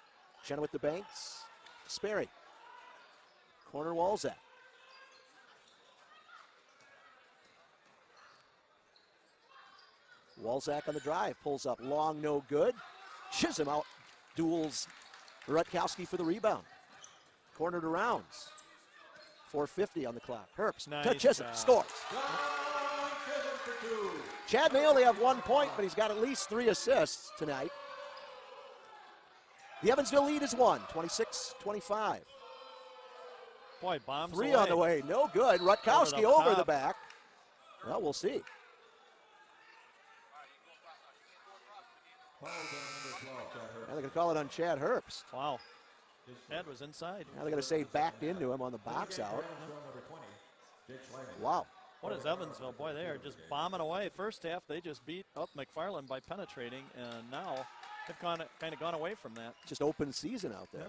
Chenoweth to Banks. Sperry. Corner Walzak. Walzak on the drive, pulls up long, no good. Chisholm out, duels Rutkowski for the rebound. Corner to Rounds. 4:50 on the clock. Herbst to Nice Chisholm, job. scores. Chad may only have 1 point, but he's got at least 3 assists tonight. The Evansville lead is 1, 26-25. Boy, bombs 3 away. on the way, no good. Rutkowski Over the over the top. back. Well, we'll see. Now Now they're going to call it on Chad Herbst. Wow. Chad was inside. Now they're going to say backed into him on the box out. Wow. What is Evansville? Boy, they are just bombing away. First half, they just beat up McFarland by penetrating, and now they've kind of gone away from that. Just open season out there.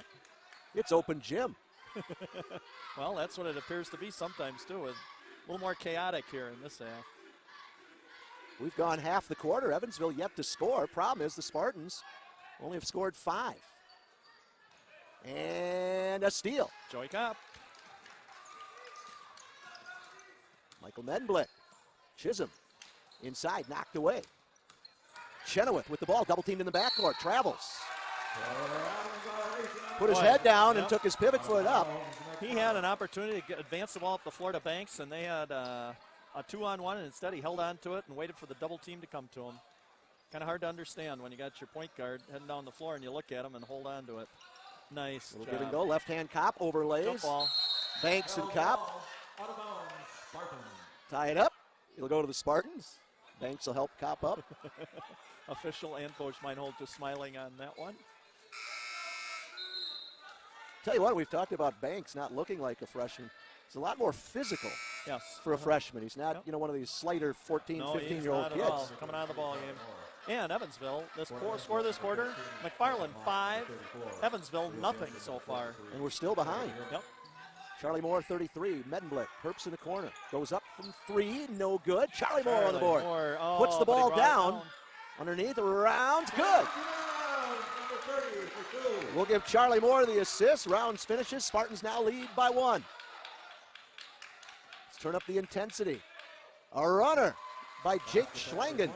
It's open gym. Well, that's what it appears to be sometimes, too, with a little more chaotic here in this half. We've gone half the quarter. Evansville yet to score. Problem is the Spartans only have scored 5. And a steal. Joey Kopp. Michael Menblick. Chisholm inside, knocked away. Chenoweth with the ball, double teamed in the backcourt. Travels. Put his Boy, head down and yep. took his pivot foot up. He had an opportunity to advance the ball up the floor to Banks, and they had a 2-on-1, and instead he held on to it and waited for the double team to come to him. Kind of hard to understand when you got your point guard heading down the floor and you look at him and hold on to it. Nice Little job. give and go. Left hand Kopp overlays. Jump ball. Banks and Kopp tie it up. It'll go to the Spartans. Banks will help Kopp up. Official and Coach Meinhold just smiling on that one. Tell you what, we've talked about Banks not looking like a freshman. He's a lot more physical Yes. for a freshman. He's not, Yep. one of these slighter 14, No, 15-year-old he's not kids. at all. Coming out of the ball game. And Evansville, score this quarter, McFarland 5, Evansville nothing so far. And we're still behind. Yep. Charlie Moore, 33. Medenblick, Herbst in the corner. Goes up from 3, no good. Charlie Moore on the board. Puts the ball down. Underneath, Rounds, good. We'll give Charlie Moore the assist. Rounds finishes. Spartans now lead by 1. Let's turn up the intensity. A runner by Jake Schlangen.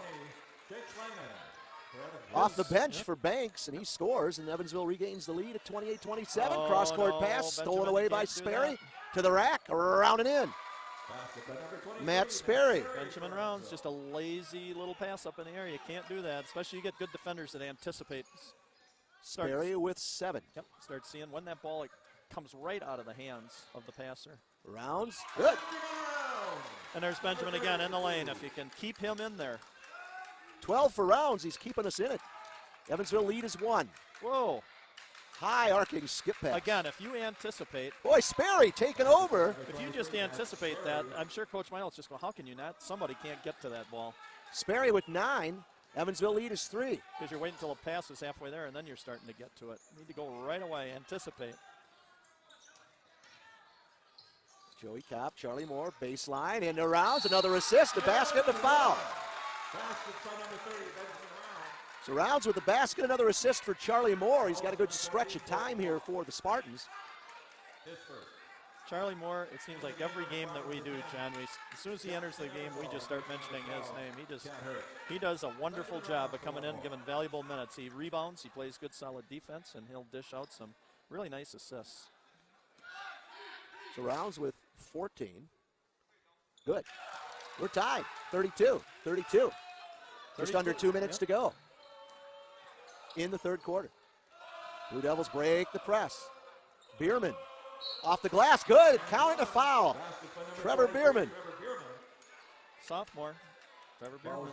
Off the bench for Banks, and he scores, and Evansville regains the lead at 28-27. Cross-court pass, stolen away by Sperry. To the rack, around and in. Matt Sperry. Benjamin Rounds, just a lazy little pass up in the air. You can't do that, especially you get good defenders that anticipate. Sperry with 7. Yep, start seeing when that ball comes right out of the hands of the passer. Rounds, good. And there's Benjamin again in the lane. If you can keep him in there. 12 for Rounds, he's keeping us in it. Evansville lead is 1. Whoa. High arcing skip pass. Again, if you anticipate. Boy, Sperry taking over. If you just anticipate that, I'm sure Coach Miles just go, how can you not? Somebody can't get to that ball. Sperry with 9. Evansville lead is 3. Because you're waiting until the pass is halfway there, and then you're starting to get to it. You need to go right away, anticipate. Joey Kopp, Charlie Moore, baseline, into Rounds, another assist, a basket, and a foul. So Rounds with the basket, another assist for Charlie Moore. He's got a good stretch of time here for the Spartans. Charlie Moore, it seems like every game that we do, John, as soon as he enters the game, we just start mentioning his name. He does a wonderful job of coming in, giving valuable minutes. He rebounds, he plays good, solid defense, and he'll dish out some really nice assists. So Rounds with 14. Good. We're tied, 32. Just under 2 minutes to go in the third quarter. Blue Devils break the press. Bierman off the glass, good, counting a foul. Trevor Bierman. Sophomore, Trevor Bierman.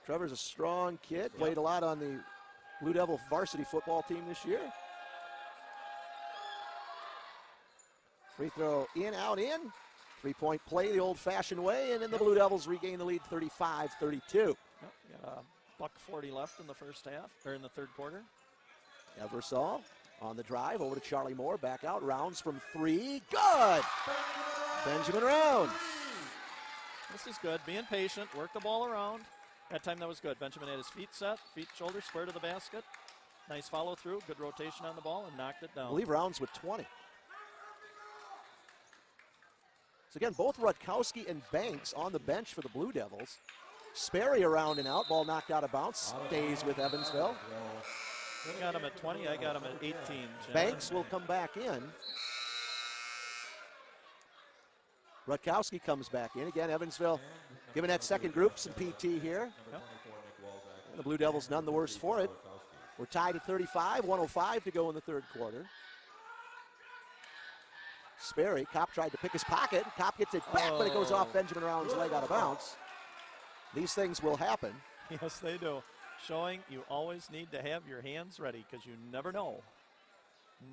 Trevor's a strong kid, played a lot on the Blue Devil varsity football team this year. Free throw in, out, in. 3-point play the old-fashioned way, and then the Blue Devils regain the lead 35-32. Yep, got a $1:40 left in the first half, or in the third quarter. Eversole on the drive, over to Charlie Moore, back out, Rounds from 3, good! Benjamin Rounds. This is good, being patient, work the ball around. That time that was good. Benjamin had his feet set, feet, shoulders, square to the basket. Nice follow through, good rotation on the ball, and knocked it down. I believe Rounds with 20. So again, both Rutkowski and Banks on the bench for the Blue Devils. Sperry around and out, ball knocked out of bounds, stays with Evansville. You got him at 20, I got him at 18. John. Banks will come back in. Rutkowski comes back in. Again, Evansville giving that second group some PT here. Yep. And the Blue Devils none the worse for it. We're tied at 35, 1:05 to go in the third quarter. Sperry, Kopp tried to pick his pocket. Kopp gets it back, but it goes off Benjamin Rounds' leg out of bounds. These things will happen. Yes, they do. Showing you always need to have your hands ready because you never know.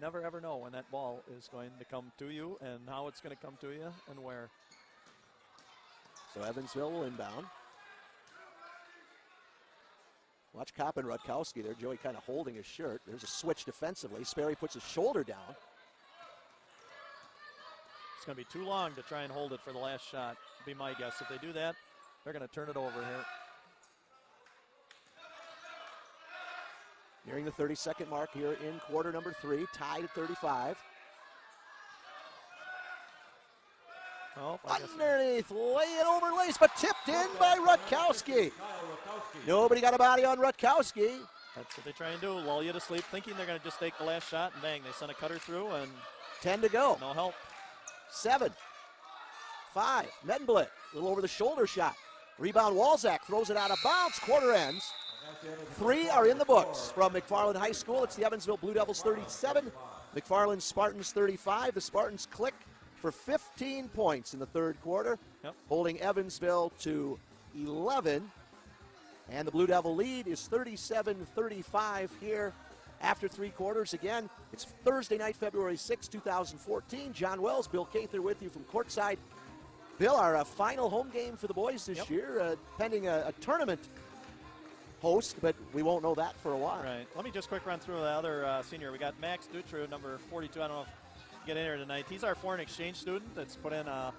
Never, ever know when that ball is going to come to you and how it's going to come to you and where. So Evansville will inbound. Watch Kopp and Rutkowski there. Joey kind of holding his shirt. There's a switch defensively. Sperry puts his shoulder down. It's going to be too long to try and hold it for the last shot, be my guess. If they do that, they're going to turn it over here. Nearing the 30-second mark here in quarter number 3, tied at 35. Oh, underneath, lay it over Lace, but tipped in by Rutkowski. Nobody got a body on Rutkowski. That's what they try and do, lull you to sleep, thinking they're going to just take the last shot, and bang, they send a cutter through, and 10 to go. No help. 7, 5, Medenblick, a little over the shoulder shot. Rebound, Walzak throws it out of bounds, quarter ends. 3 are in the books from McFarland High School. It's the Evansville Blue Devils 37, McFarland Spartans 35. The Spartans click for 15 points in the third quarter, holding Evansville to 11. And the Blue Devil lead is 37-35 here after 3 quarters. Again, it's Thursday night, February 6, 2014. John Wells, Bill Cather with you from courtside. Bill, our final home game for the boys this year, pending a tournament host, but we won't know that for a while. Right. Let me just quick run through the other senior. We got Max Dutru, number 42. I don't know if you get in here tonight. He's our foreign exchange student that's put in a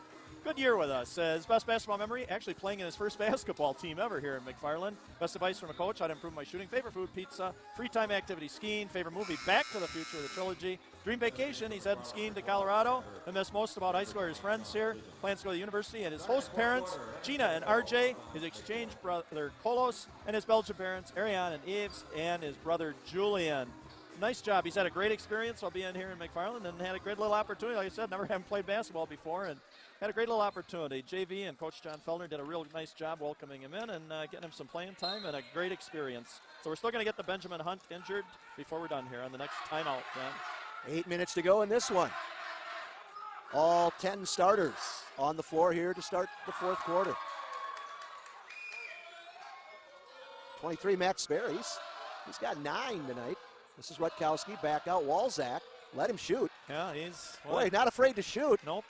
good year with us. His best basketball memory, actually playing in his first basketball team ever here in McFarland. Best advice from a coach, how to improve my shooting. Favorite food, pizza. Free time activity, skiing. Favorite movie, Back to the Future, the trilogy. Dream vacation, he's heading skiing to Colorado. And miss most about high school are his friends here. Plans to go to the university. And his host parents, Gina and RJ. His exchange brother, Kolos. And his Belgian parents, Ariane and Yves. And his brother, Julian. Nice job. He's had a great experience while being here in McFarland and had a great little opportunity. Like I said, never haven't played basketball before and had a great little opportunity. JV and Coach John Feldner did a real nice job welcoming him in and getting him some playing time and a great experience. So we're still going to get the Benjamin Hunt injured before we're done here on the next timeout, John. 8 minutes to go in this one. All 10 starters on the floor here to start the fourth quarter. 23, Matt Sperry's. He's got 9 tonight. This is Rutkowski, back out. Walzak, let him shoot. Yeah, he's... Boy, not afraid to shoot. Nope.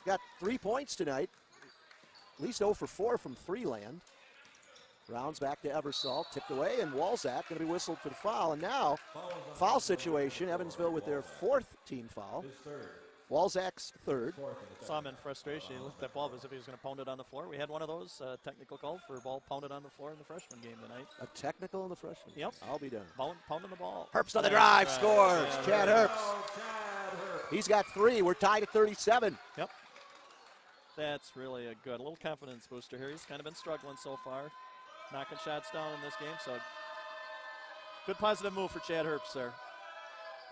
He's got 3 points tonight. At least 0 for 4 from 3 land. Rounds back to Eversole, tipped away, and Walzak going to be whistled for the foul. And now, foul situation, Evansville with their 4th team foul. Walzak's 3rd. Saw him in frustration. He looked at that ball as if he was going to pound it on the floor. We had one of those technical call for a ball pounded on the floor in the freshman game tonight. A technical in the freshman? Yep. I'll be done. Pounding the ball. Herbst on the drive, scores. Yeah, Chad Herbst. He's got 3. We're tied at 37. Yep. That's really a little confidence booster here. He's kind of been struggling so far. Knocking shots down in this game, so good positive move for Chad Herbst there.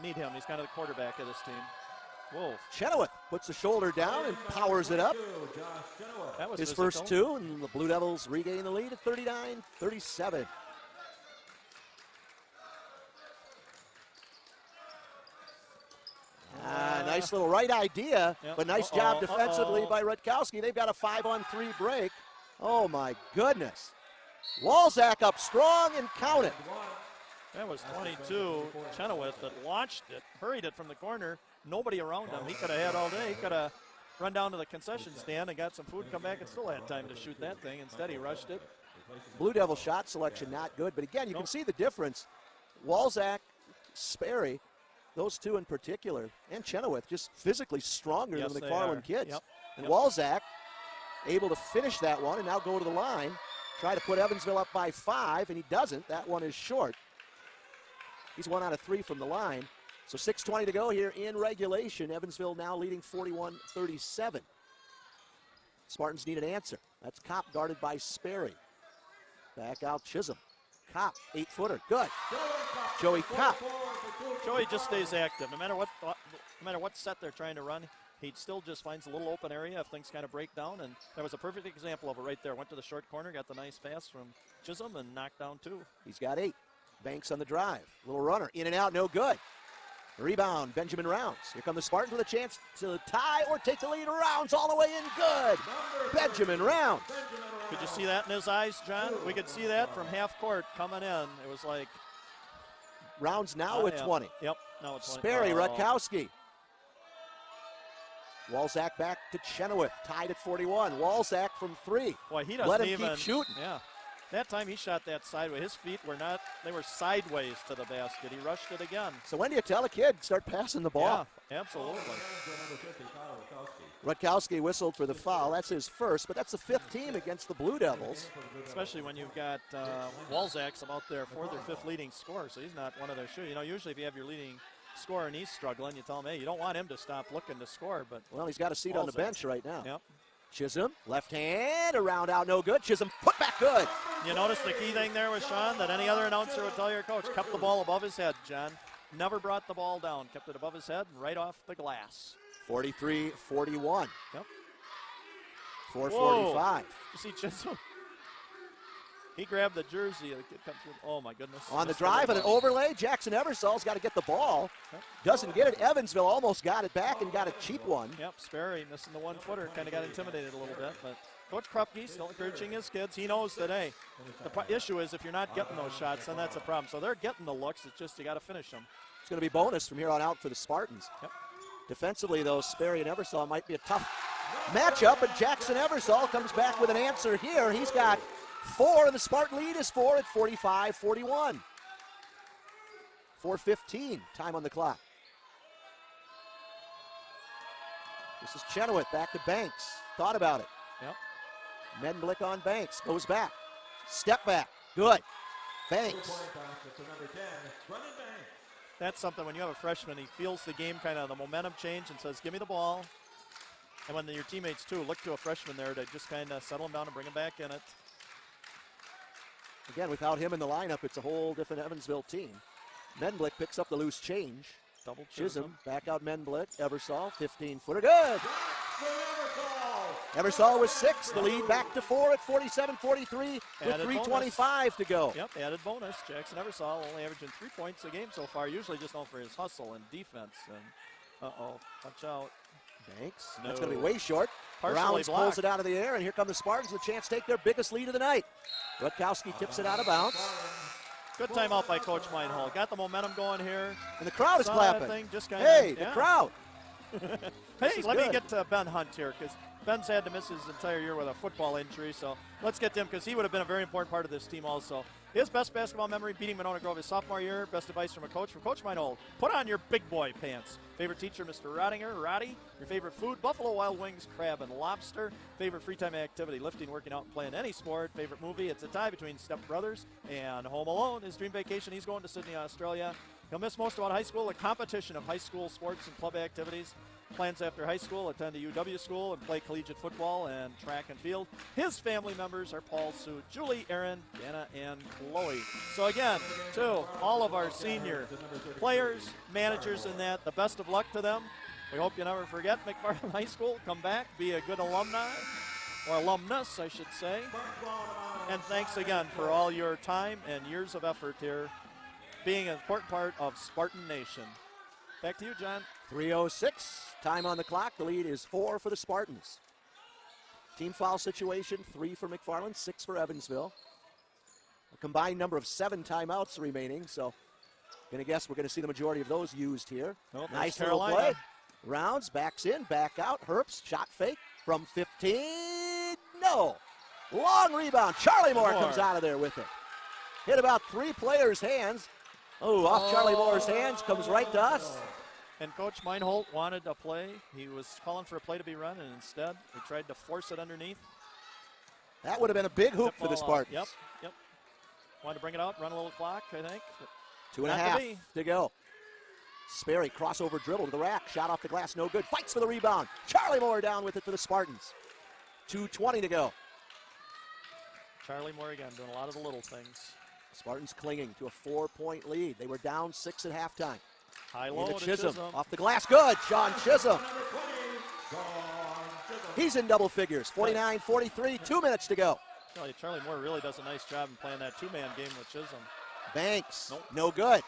Need him. He's kind of the quarterback of this team. Whoa. Chenoweth puts the shoulder down and powers it up. That was his physical. first 2, and the Blue Devils regain the lead at 39-37. Nice little right idea, Yep. but nice job defensively by Rutkowski. They've got a 5-on-3 break. Oh, my goodness. Walzak up strong and count it. That was 22. Chenoweth that launched it, hurried it from the corner. Nobody around him. He could have had all day. He could have run down to the concession stand and got some food, come back, and still had time to shoot that thing. Instead, he rushed it. Blue Devil shot selection not good, but again, you can see the difference. Walzak, Sperry, those 2 in particular, and Chenoweth just physically stronger Yes, than the they McFarland are. kids. Yep. And Yep. Walzak able to finish that one and now go to the line. Try to put Evansville up by 5, and he doesn't. That one is short. He's 1 out of 3 from the line. So 6:20 to go here in regulation. Evansville now leading 41-37. Spartans need an answer. That's Kopp guarded by Sperry. Back out Chisholm. Kopp, 8-footer, good. Joey Kopp. Joey just stays active. No matter what set they're trying to run, he still just finds a little open area if things kind of break down. And that was a perfect example of it right there. Went to the short corner, got the nice pass from Chisholm, and knocked down 2. He's got 8. Banks on the drive. Little runner, in and out, no good. Rebound, Benjamin Rounds. Here come the Spartans with a chance to tie or take the lead. Rounds all the way in, good. Benjamin Rounds. Could you see that in his eyes, John? We could see that from half court coming in. It was like... Rounds now with 20. Yep, now it's 20. Sperry, Rutkowski. Walzak back to Chenoweth, tied at 41. Walzak from 3. Boy, he doesn't Let him even keep shooting. Yeah. That time he shot that sideways. His feet were not, they were sideways to the basket. He rushed it again. So when do you tell a kid, start passing the ball? Yeah, absolutely. Rutkowski whistled for the foul. That's his first, but that's the 5th team against the Blue Devils. Especially when you've got Walzak's about their 4th or 5th leading scorer, so he's not one of their shooters. You know, usually if you have your leading scorer and he's struggling, you tell him, hey, you don't want him to stop looking to score. But well, he's got a seat on the bench right now. Yep. Chisholm, left hand, around out, no good. Chisholm, put back good. You notice the key thing there was, Sean, that any other announcer would tell your coach, kept the ball above his head, John. Never brought the ball down, kept it above his head and right off the glass. 43-41. Yep. 4:45. You see Chisholm? He grabbed the jersey. Oh, my goodness. On the drive and an overlay, Jackson Eversole's got to get the ball. Doesn't get it. Evansville almost got it back and got a cheap one. Yep, Sperry missing the 1-footer. Kind of got intimidated a little bit. But Coach Krupke still encouraging his kids. He knows that, hey, the issue is if you're not getting those shots, then that's a problem. So they're getting the looks. It's just you got to finish them. It's going to be bonus from here on out for the Spartans. Yep. Defensively, though, Sperry and Eversole might be a tough matchup, but Jackson Eversole comes back with an answer here. He's got 4, and the Spartan lead is 4 at 45-41. 4:15, time on the clock. This is Chenoweth, back to Banks. Thought about it. Yep. Menblick on Banks, goes back. Step back, good. Banks. That's something when you have a freshman, he feels the game kind of the momentum change and says, give me the ball. And when your teammates, too, look to a freshman there to just kind of settle him down and bring him back in it. Again, without him in the lineup, it's a whole different Evansville team. Menblick picks up the loose change. Double Chisholm, back out Menblick. Eversol, 15-footer, good. Eversol was 6. The lead back to 4 at 47-43 with 3:25 to go. Yep, added bonus. Jackson Eversol only averaging 3 points a game so far, usually just known for his hustle and defense. And watch out. Banks, No. that's going to be way short. Partially Rounds blocked. pulls it out of the air, and here come the Spartans with a chance to take their biggest lead of the night. Rutkowski tips it out of bounds. Good timeout by Coach Meinhold. Got the momentum going here. And the crowd is Saw that clapping. thing, just kinda, Hey, yeah. the crowd. Hey, let me good. get to Ben Hunt here because Ben's had to miss his entire year with a football injury. So let's get to him because he would have been a very important part of this team also. His best basketball memory, beating Monona Grove his sophomore year. Best advice from Coach Meinhold. Put on your big boy pants. Favorite teacher, Mr. Rottinger, Roddy. Your favorite food, Buffalo Wild Wings, crab, and lobster. Favorite free time activity, lifting, working out, and playing any sport. Favorite movie, it's a tie between Step Brothers and Home Alone. His dream vacation, he's going to Sydney, Australia. He'll miss most about high school, a competition of high school sports and club activities. Plans after high school, attend a UW school and play collegiate football and track and field. His family members are Paul, Sue, Julie, Aaron, Anna, and Chloe. So again, to all of our senior players, managers, and that, the best of luck to them. We hope you never forget McFarland High School. Come back, be a good alumni, or alumnus, I should say. And thanks again for all your time and years of effort here, being an important part of Spartan Nation. Back to you, John. 3:06, time on the clock. The lead is 4 for the Spartans. Team foul situation, 3 for McFarland, 6 for Evansville. A combined number of 7 timeouts remaining, so gonna guess we're gonna see the majority of those used here. Nope, nice there's little Carolina. play. Rounds, backs in, back out. Herbst, shot fake from 15. No. Long rebound. Charlie Moore comes out of there with it. Hit about 3 players' hands. Oh, off Charlie Moore's hands, comes right to us. And Coach Meinhold wanted a play. He was calling for a play to be run, and instead he tried to force it underneath. That would have been a big hoop Tip for the ball out. Spartans. Yep. Wanted to bring it out, run a little clock, I think. 2.5 to go. Sperry, crossover dribble to the rack. Shot off the glass, no good. Fights for the rebound. Charlie Moore down with it for the Spartans. 2:20 to go. Charlie Moore again doing a lot of the little things. Spartans clinging to a 4-point lead. They were down 6 at halftime. High low Into to Chisholm. Chisholm. Off the glass, good. Sean Chisholm. He's in double figures. 49-43, 2 minutes to go. Tell you, Charlie Moore really does a nice job in playing that two-man game with Chisholm. Banks, Nope. no good.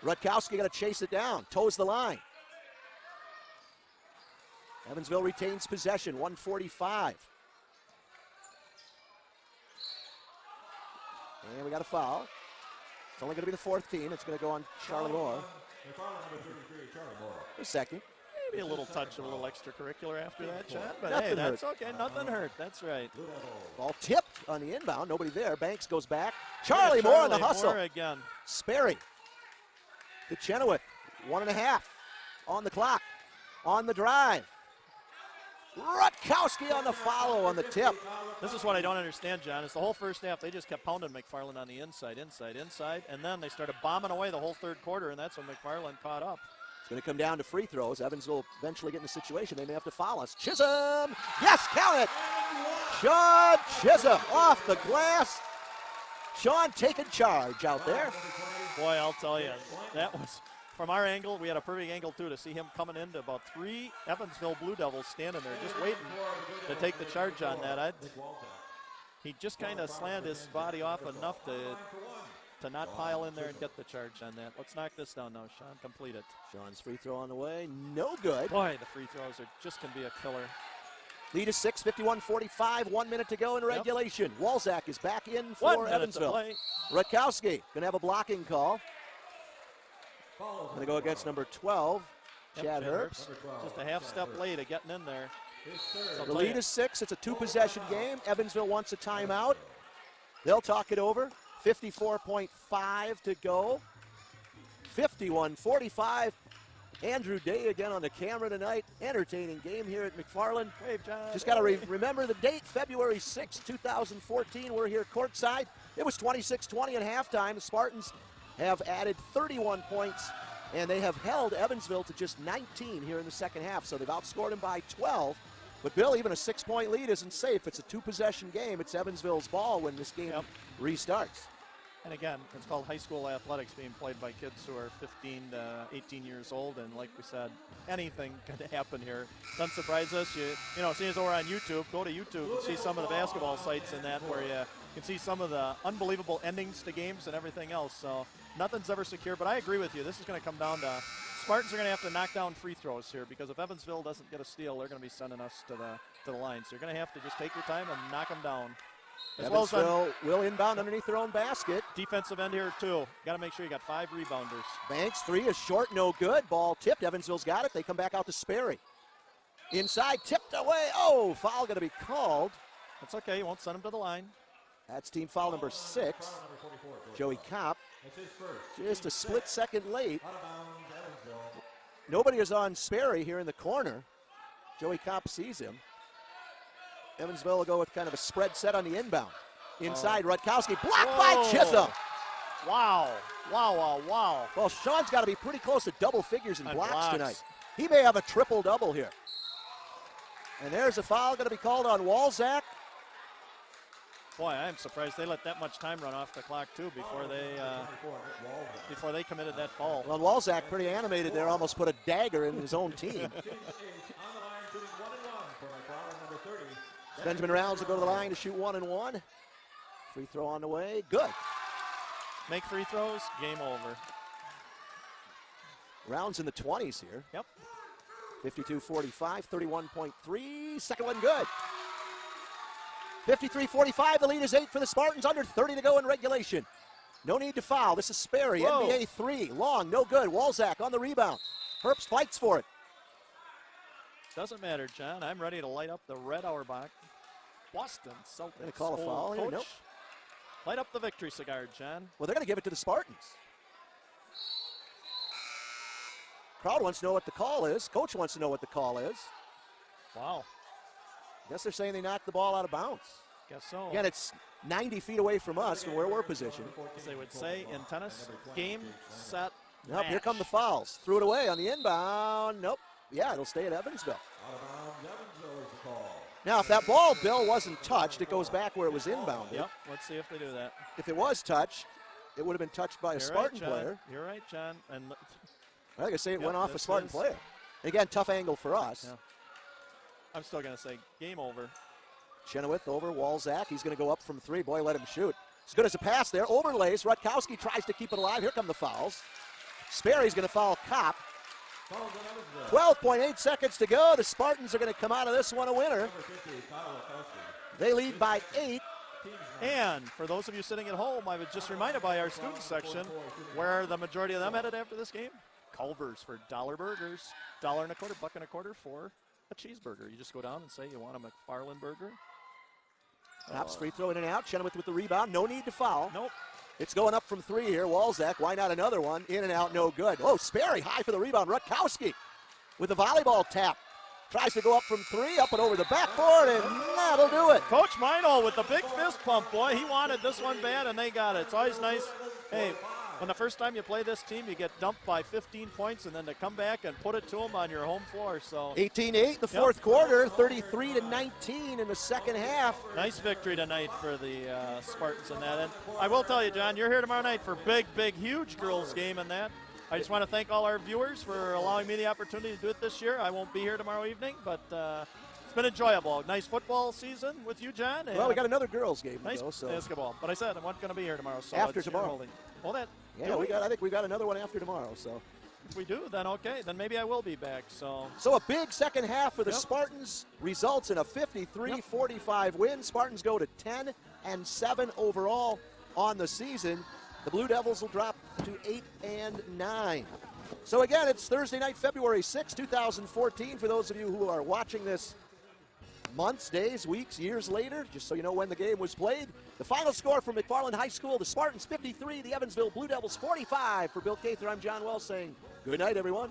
Rutkowski got to chase it down. Toes the line. Evansville retains possession, 1:45. And we got a foul. It's only going to be the 4th team. It's going to go on Charlie Moore. A second. Maybe a little touch of a little extracurricular after that shot, but Nothing hey, that's hurt. okay. Nothing hurt. That's right. Ball tipped on the inbound. Nobody there. Banks goes back. Charlie Moore on the hustle. Moore again. Sperry to Chenoweth. 1.5 on the clock. On the drive. Rutkowski on the follow on the tip. This is what I don't understand, John. Is the whole first half they just kept pounding McFarland on the inside, and then they started bombing away the whole third quarter, and that's when McFarland caught up. It's going to come down to free throws. Evansville eventually get in the situation. They may have to foul us. Chisholm! Yes, count it! Sean Chisholm off the glass. Sean taking charge out there. Boy, I'll tell you, that was, from our angle, we had a perfect angle, too, to see him coming into about 3 Evansville Blue Devils standing there just waiting to take the charge on that. He just kind of slammed his body off enough to not pile in there and get the charge on that. Let's knock this down now, Sean. Complete it. Sean's free throw on the way. No good. Boy, the free throws are just going to be a killer. Lead is 6, 51-45. 1 minute to go in regulation. Walzak is back in 1 for minute to Evansville. play. Rutkowski going to have a blocking call. Going to go against number 12, Chad Herbst. Just a half step late of getting in there. The lead is 6. It's a 2-possession game. Evansville wants a timeout. They'll talk it over. 54.5 to go. 51-45. Andrew Day again on the camera tonight. Entertaining game here at McFarland. Wave, John. Just got to remember the date, February 6, 2014. We're here courtside. It was 26-20 at halftime. The Spartans have added 31 points, and they have held Evansville to just 19 here in the second half. So they've outscored them by 12. But, Bill, even a 6-point lead isn't safe. It's a 2-possession game. It's Evansville's ball when this game restarts. And again, it's called high school athletics, being played by kids who are 15 to 18 years old. And like we said, anything can happen here. Doesn't surprise us. You know, seeing as though we're on YouTube, go to YouTube and see some of the basketball sites and that where you can see some of the unbelievable endings to games and everything else. So nothing's ever secure. But I agree with you. This is going to come down to Spartans are going to have to knock down free throws here, because if Evansville doesn't get a steal, they're going to be sending us to the line. So you're going to have to just take your time and knock them down. As Evansville well as will inbound underneath their own basket. defensive end here, too. Got to make sure you got 5 rebounders. Banks, 3 is short, no good. Ball tipped. Evansville's got it. They come back out to Sperry. Inside, tipped away. Oh, foul going to be called. That's okay. You won't send them to the line. That's team foul number 6. Joey Kopp. Just a split second late. Nobody is on Sperry here in the corner. Joey Kopp sees him. Evansville will go with kind of a spread set on the inbound. Inside, Rutkowski, blocked by Chisholm. Wow. Wow. Well, Sean's got to be pretty close to double figures in On blocks blocks. tonight. He may have a triple-double here. And there's a foul going to be called on Walzak. Boy, I'm surprised they let that much time run off the clock, too, before they committed that foul. Well, Walzak, pretty animated there, almost put a dagger in his own team. Benjamin Rounds will go to the line to shoot 1 and 1. Free throw on the way. Good. Make free throws, game over. Rounds in the 20s here. Yep. 52-45, 31.3. Second one good. 53-45. The lead is 8 for the Spartans. Under 30 to go in regulation. No need to foul. This is Sperry. Whoa. NBA 3. Long. No good. Walzak on the rebound. Herbst fights for it. Doesn't matter, John. I'm ready to light up the red Auerbach. Boston Celtics. Gonna call a foul here? Coach. Nope. Light up the victory cigar, John. Well, they're going to give it to the Spartans. Crowd wants to know what the call is. Coach wants to know what the call is. Wow. Guess they're saying they knocked the ball out of bounds. Guess so. Again, it's 90 feet away from us from where we're positioned. As they would say in tennis, game, set, Nope, here match. come the fouls. Threw it away on the inbound. Nope. Yeah, it'll stay at Evansville. Now, if that ball, Bill, wasn't touched, it goes back where it was inbounded. Yep, let's see if they do that. If it was touched, it would have been touched by a You're Spartan right, John. player. You're right, John. And Like I say, it Yep, went off a this Spartan is- player. And again, tough angle for us. Yeah. I'm still going to say game over. Chenoweth over Walzak. He's going to go up from 3. Boy, let him shoot. As good as a pass there. Overlays. Rutkowski tries to keep it alive. Here come the fouls. Sperry's going to foul Kopp. 12.8 seconds to go. The Spartans are going to come out of this one a winner. They lead by 8. And for those of you sitting at home, I was just reminded by our student section where the majority of them headed after this game. Culver's for $1 burgers. $1.25, $1.25 for a cheeseburger. You just go down and say you want a McFarland burger. Kopp's free throw in and out. Chenoweth with the rebound. No need to foul. Nope. It's going up from 3 here. Walzak, why not another one? In and out, no good. Oh, Sperry high for the rebound. Rutkowski with the volleyball tap. Tries to go up from 3, up and over the backboard, and that'll do it. Coach Meinl with the big fist pump, boy. He wanted this one bad, and they got it. It's always nice. Hey, when the first time you play this team, you get dumped by 15 points, and then to come back and put it to them on your home floor. So 18-8 in the fourth quarter, 33-19 in the second half. nice victory tonight for the Spartans in that. And I will tell you, John, you're here tomorrow night for big, huge girls game in that. I just want to thank all our viewers for allowing me the opportunity to do it this year. I won't be here tomorrow evening, but it's been enjoyable. Nice football season with you, John. Well, we got another girls game to nice go, so basketball. But I said I'm not going to be here tomorrow. So After it's your tomorrow. holding. Well, that yeah, I think we got another one after tomorrow. So if we do, then okay. Then maybe I will be back. So a big second half for the Yep. Spartans results in a 53-45 win. Spartans go to 10-7 overall on the season. The Blue Devils will drop to 8-9. So again, it's Thursday night, February 6, 2014. For those of you who are watching this months, days, weeks, years later, just so you know when the game was played. The final score from McFarland High School, the Spartans 53, the Evansville Blue Devils 45. For Bill Cather, I'm John Wells saying good night, everyone.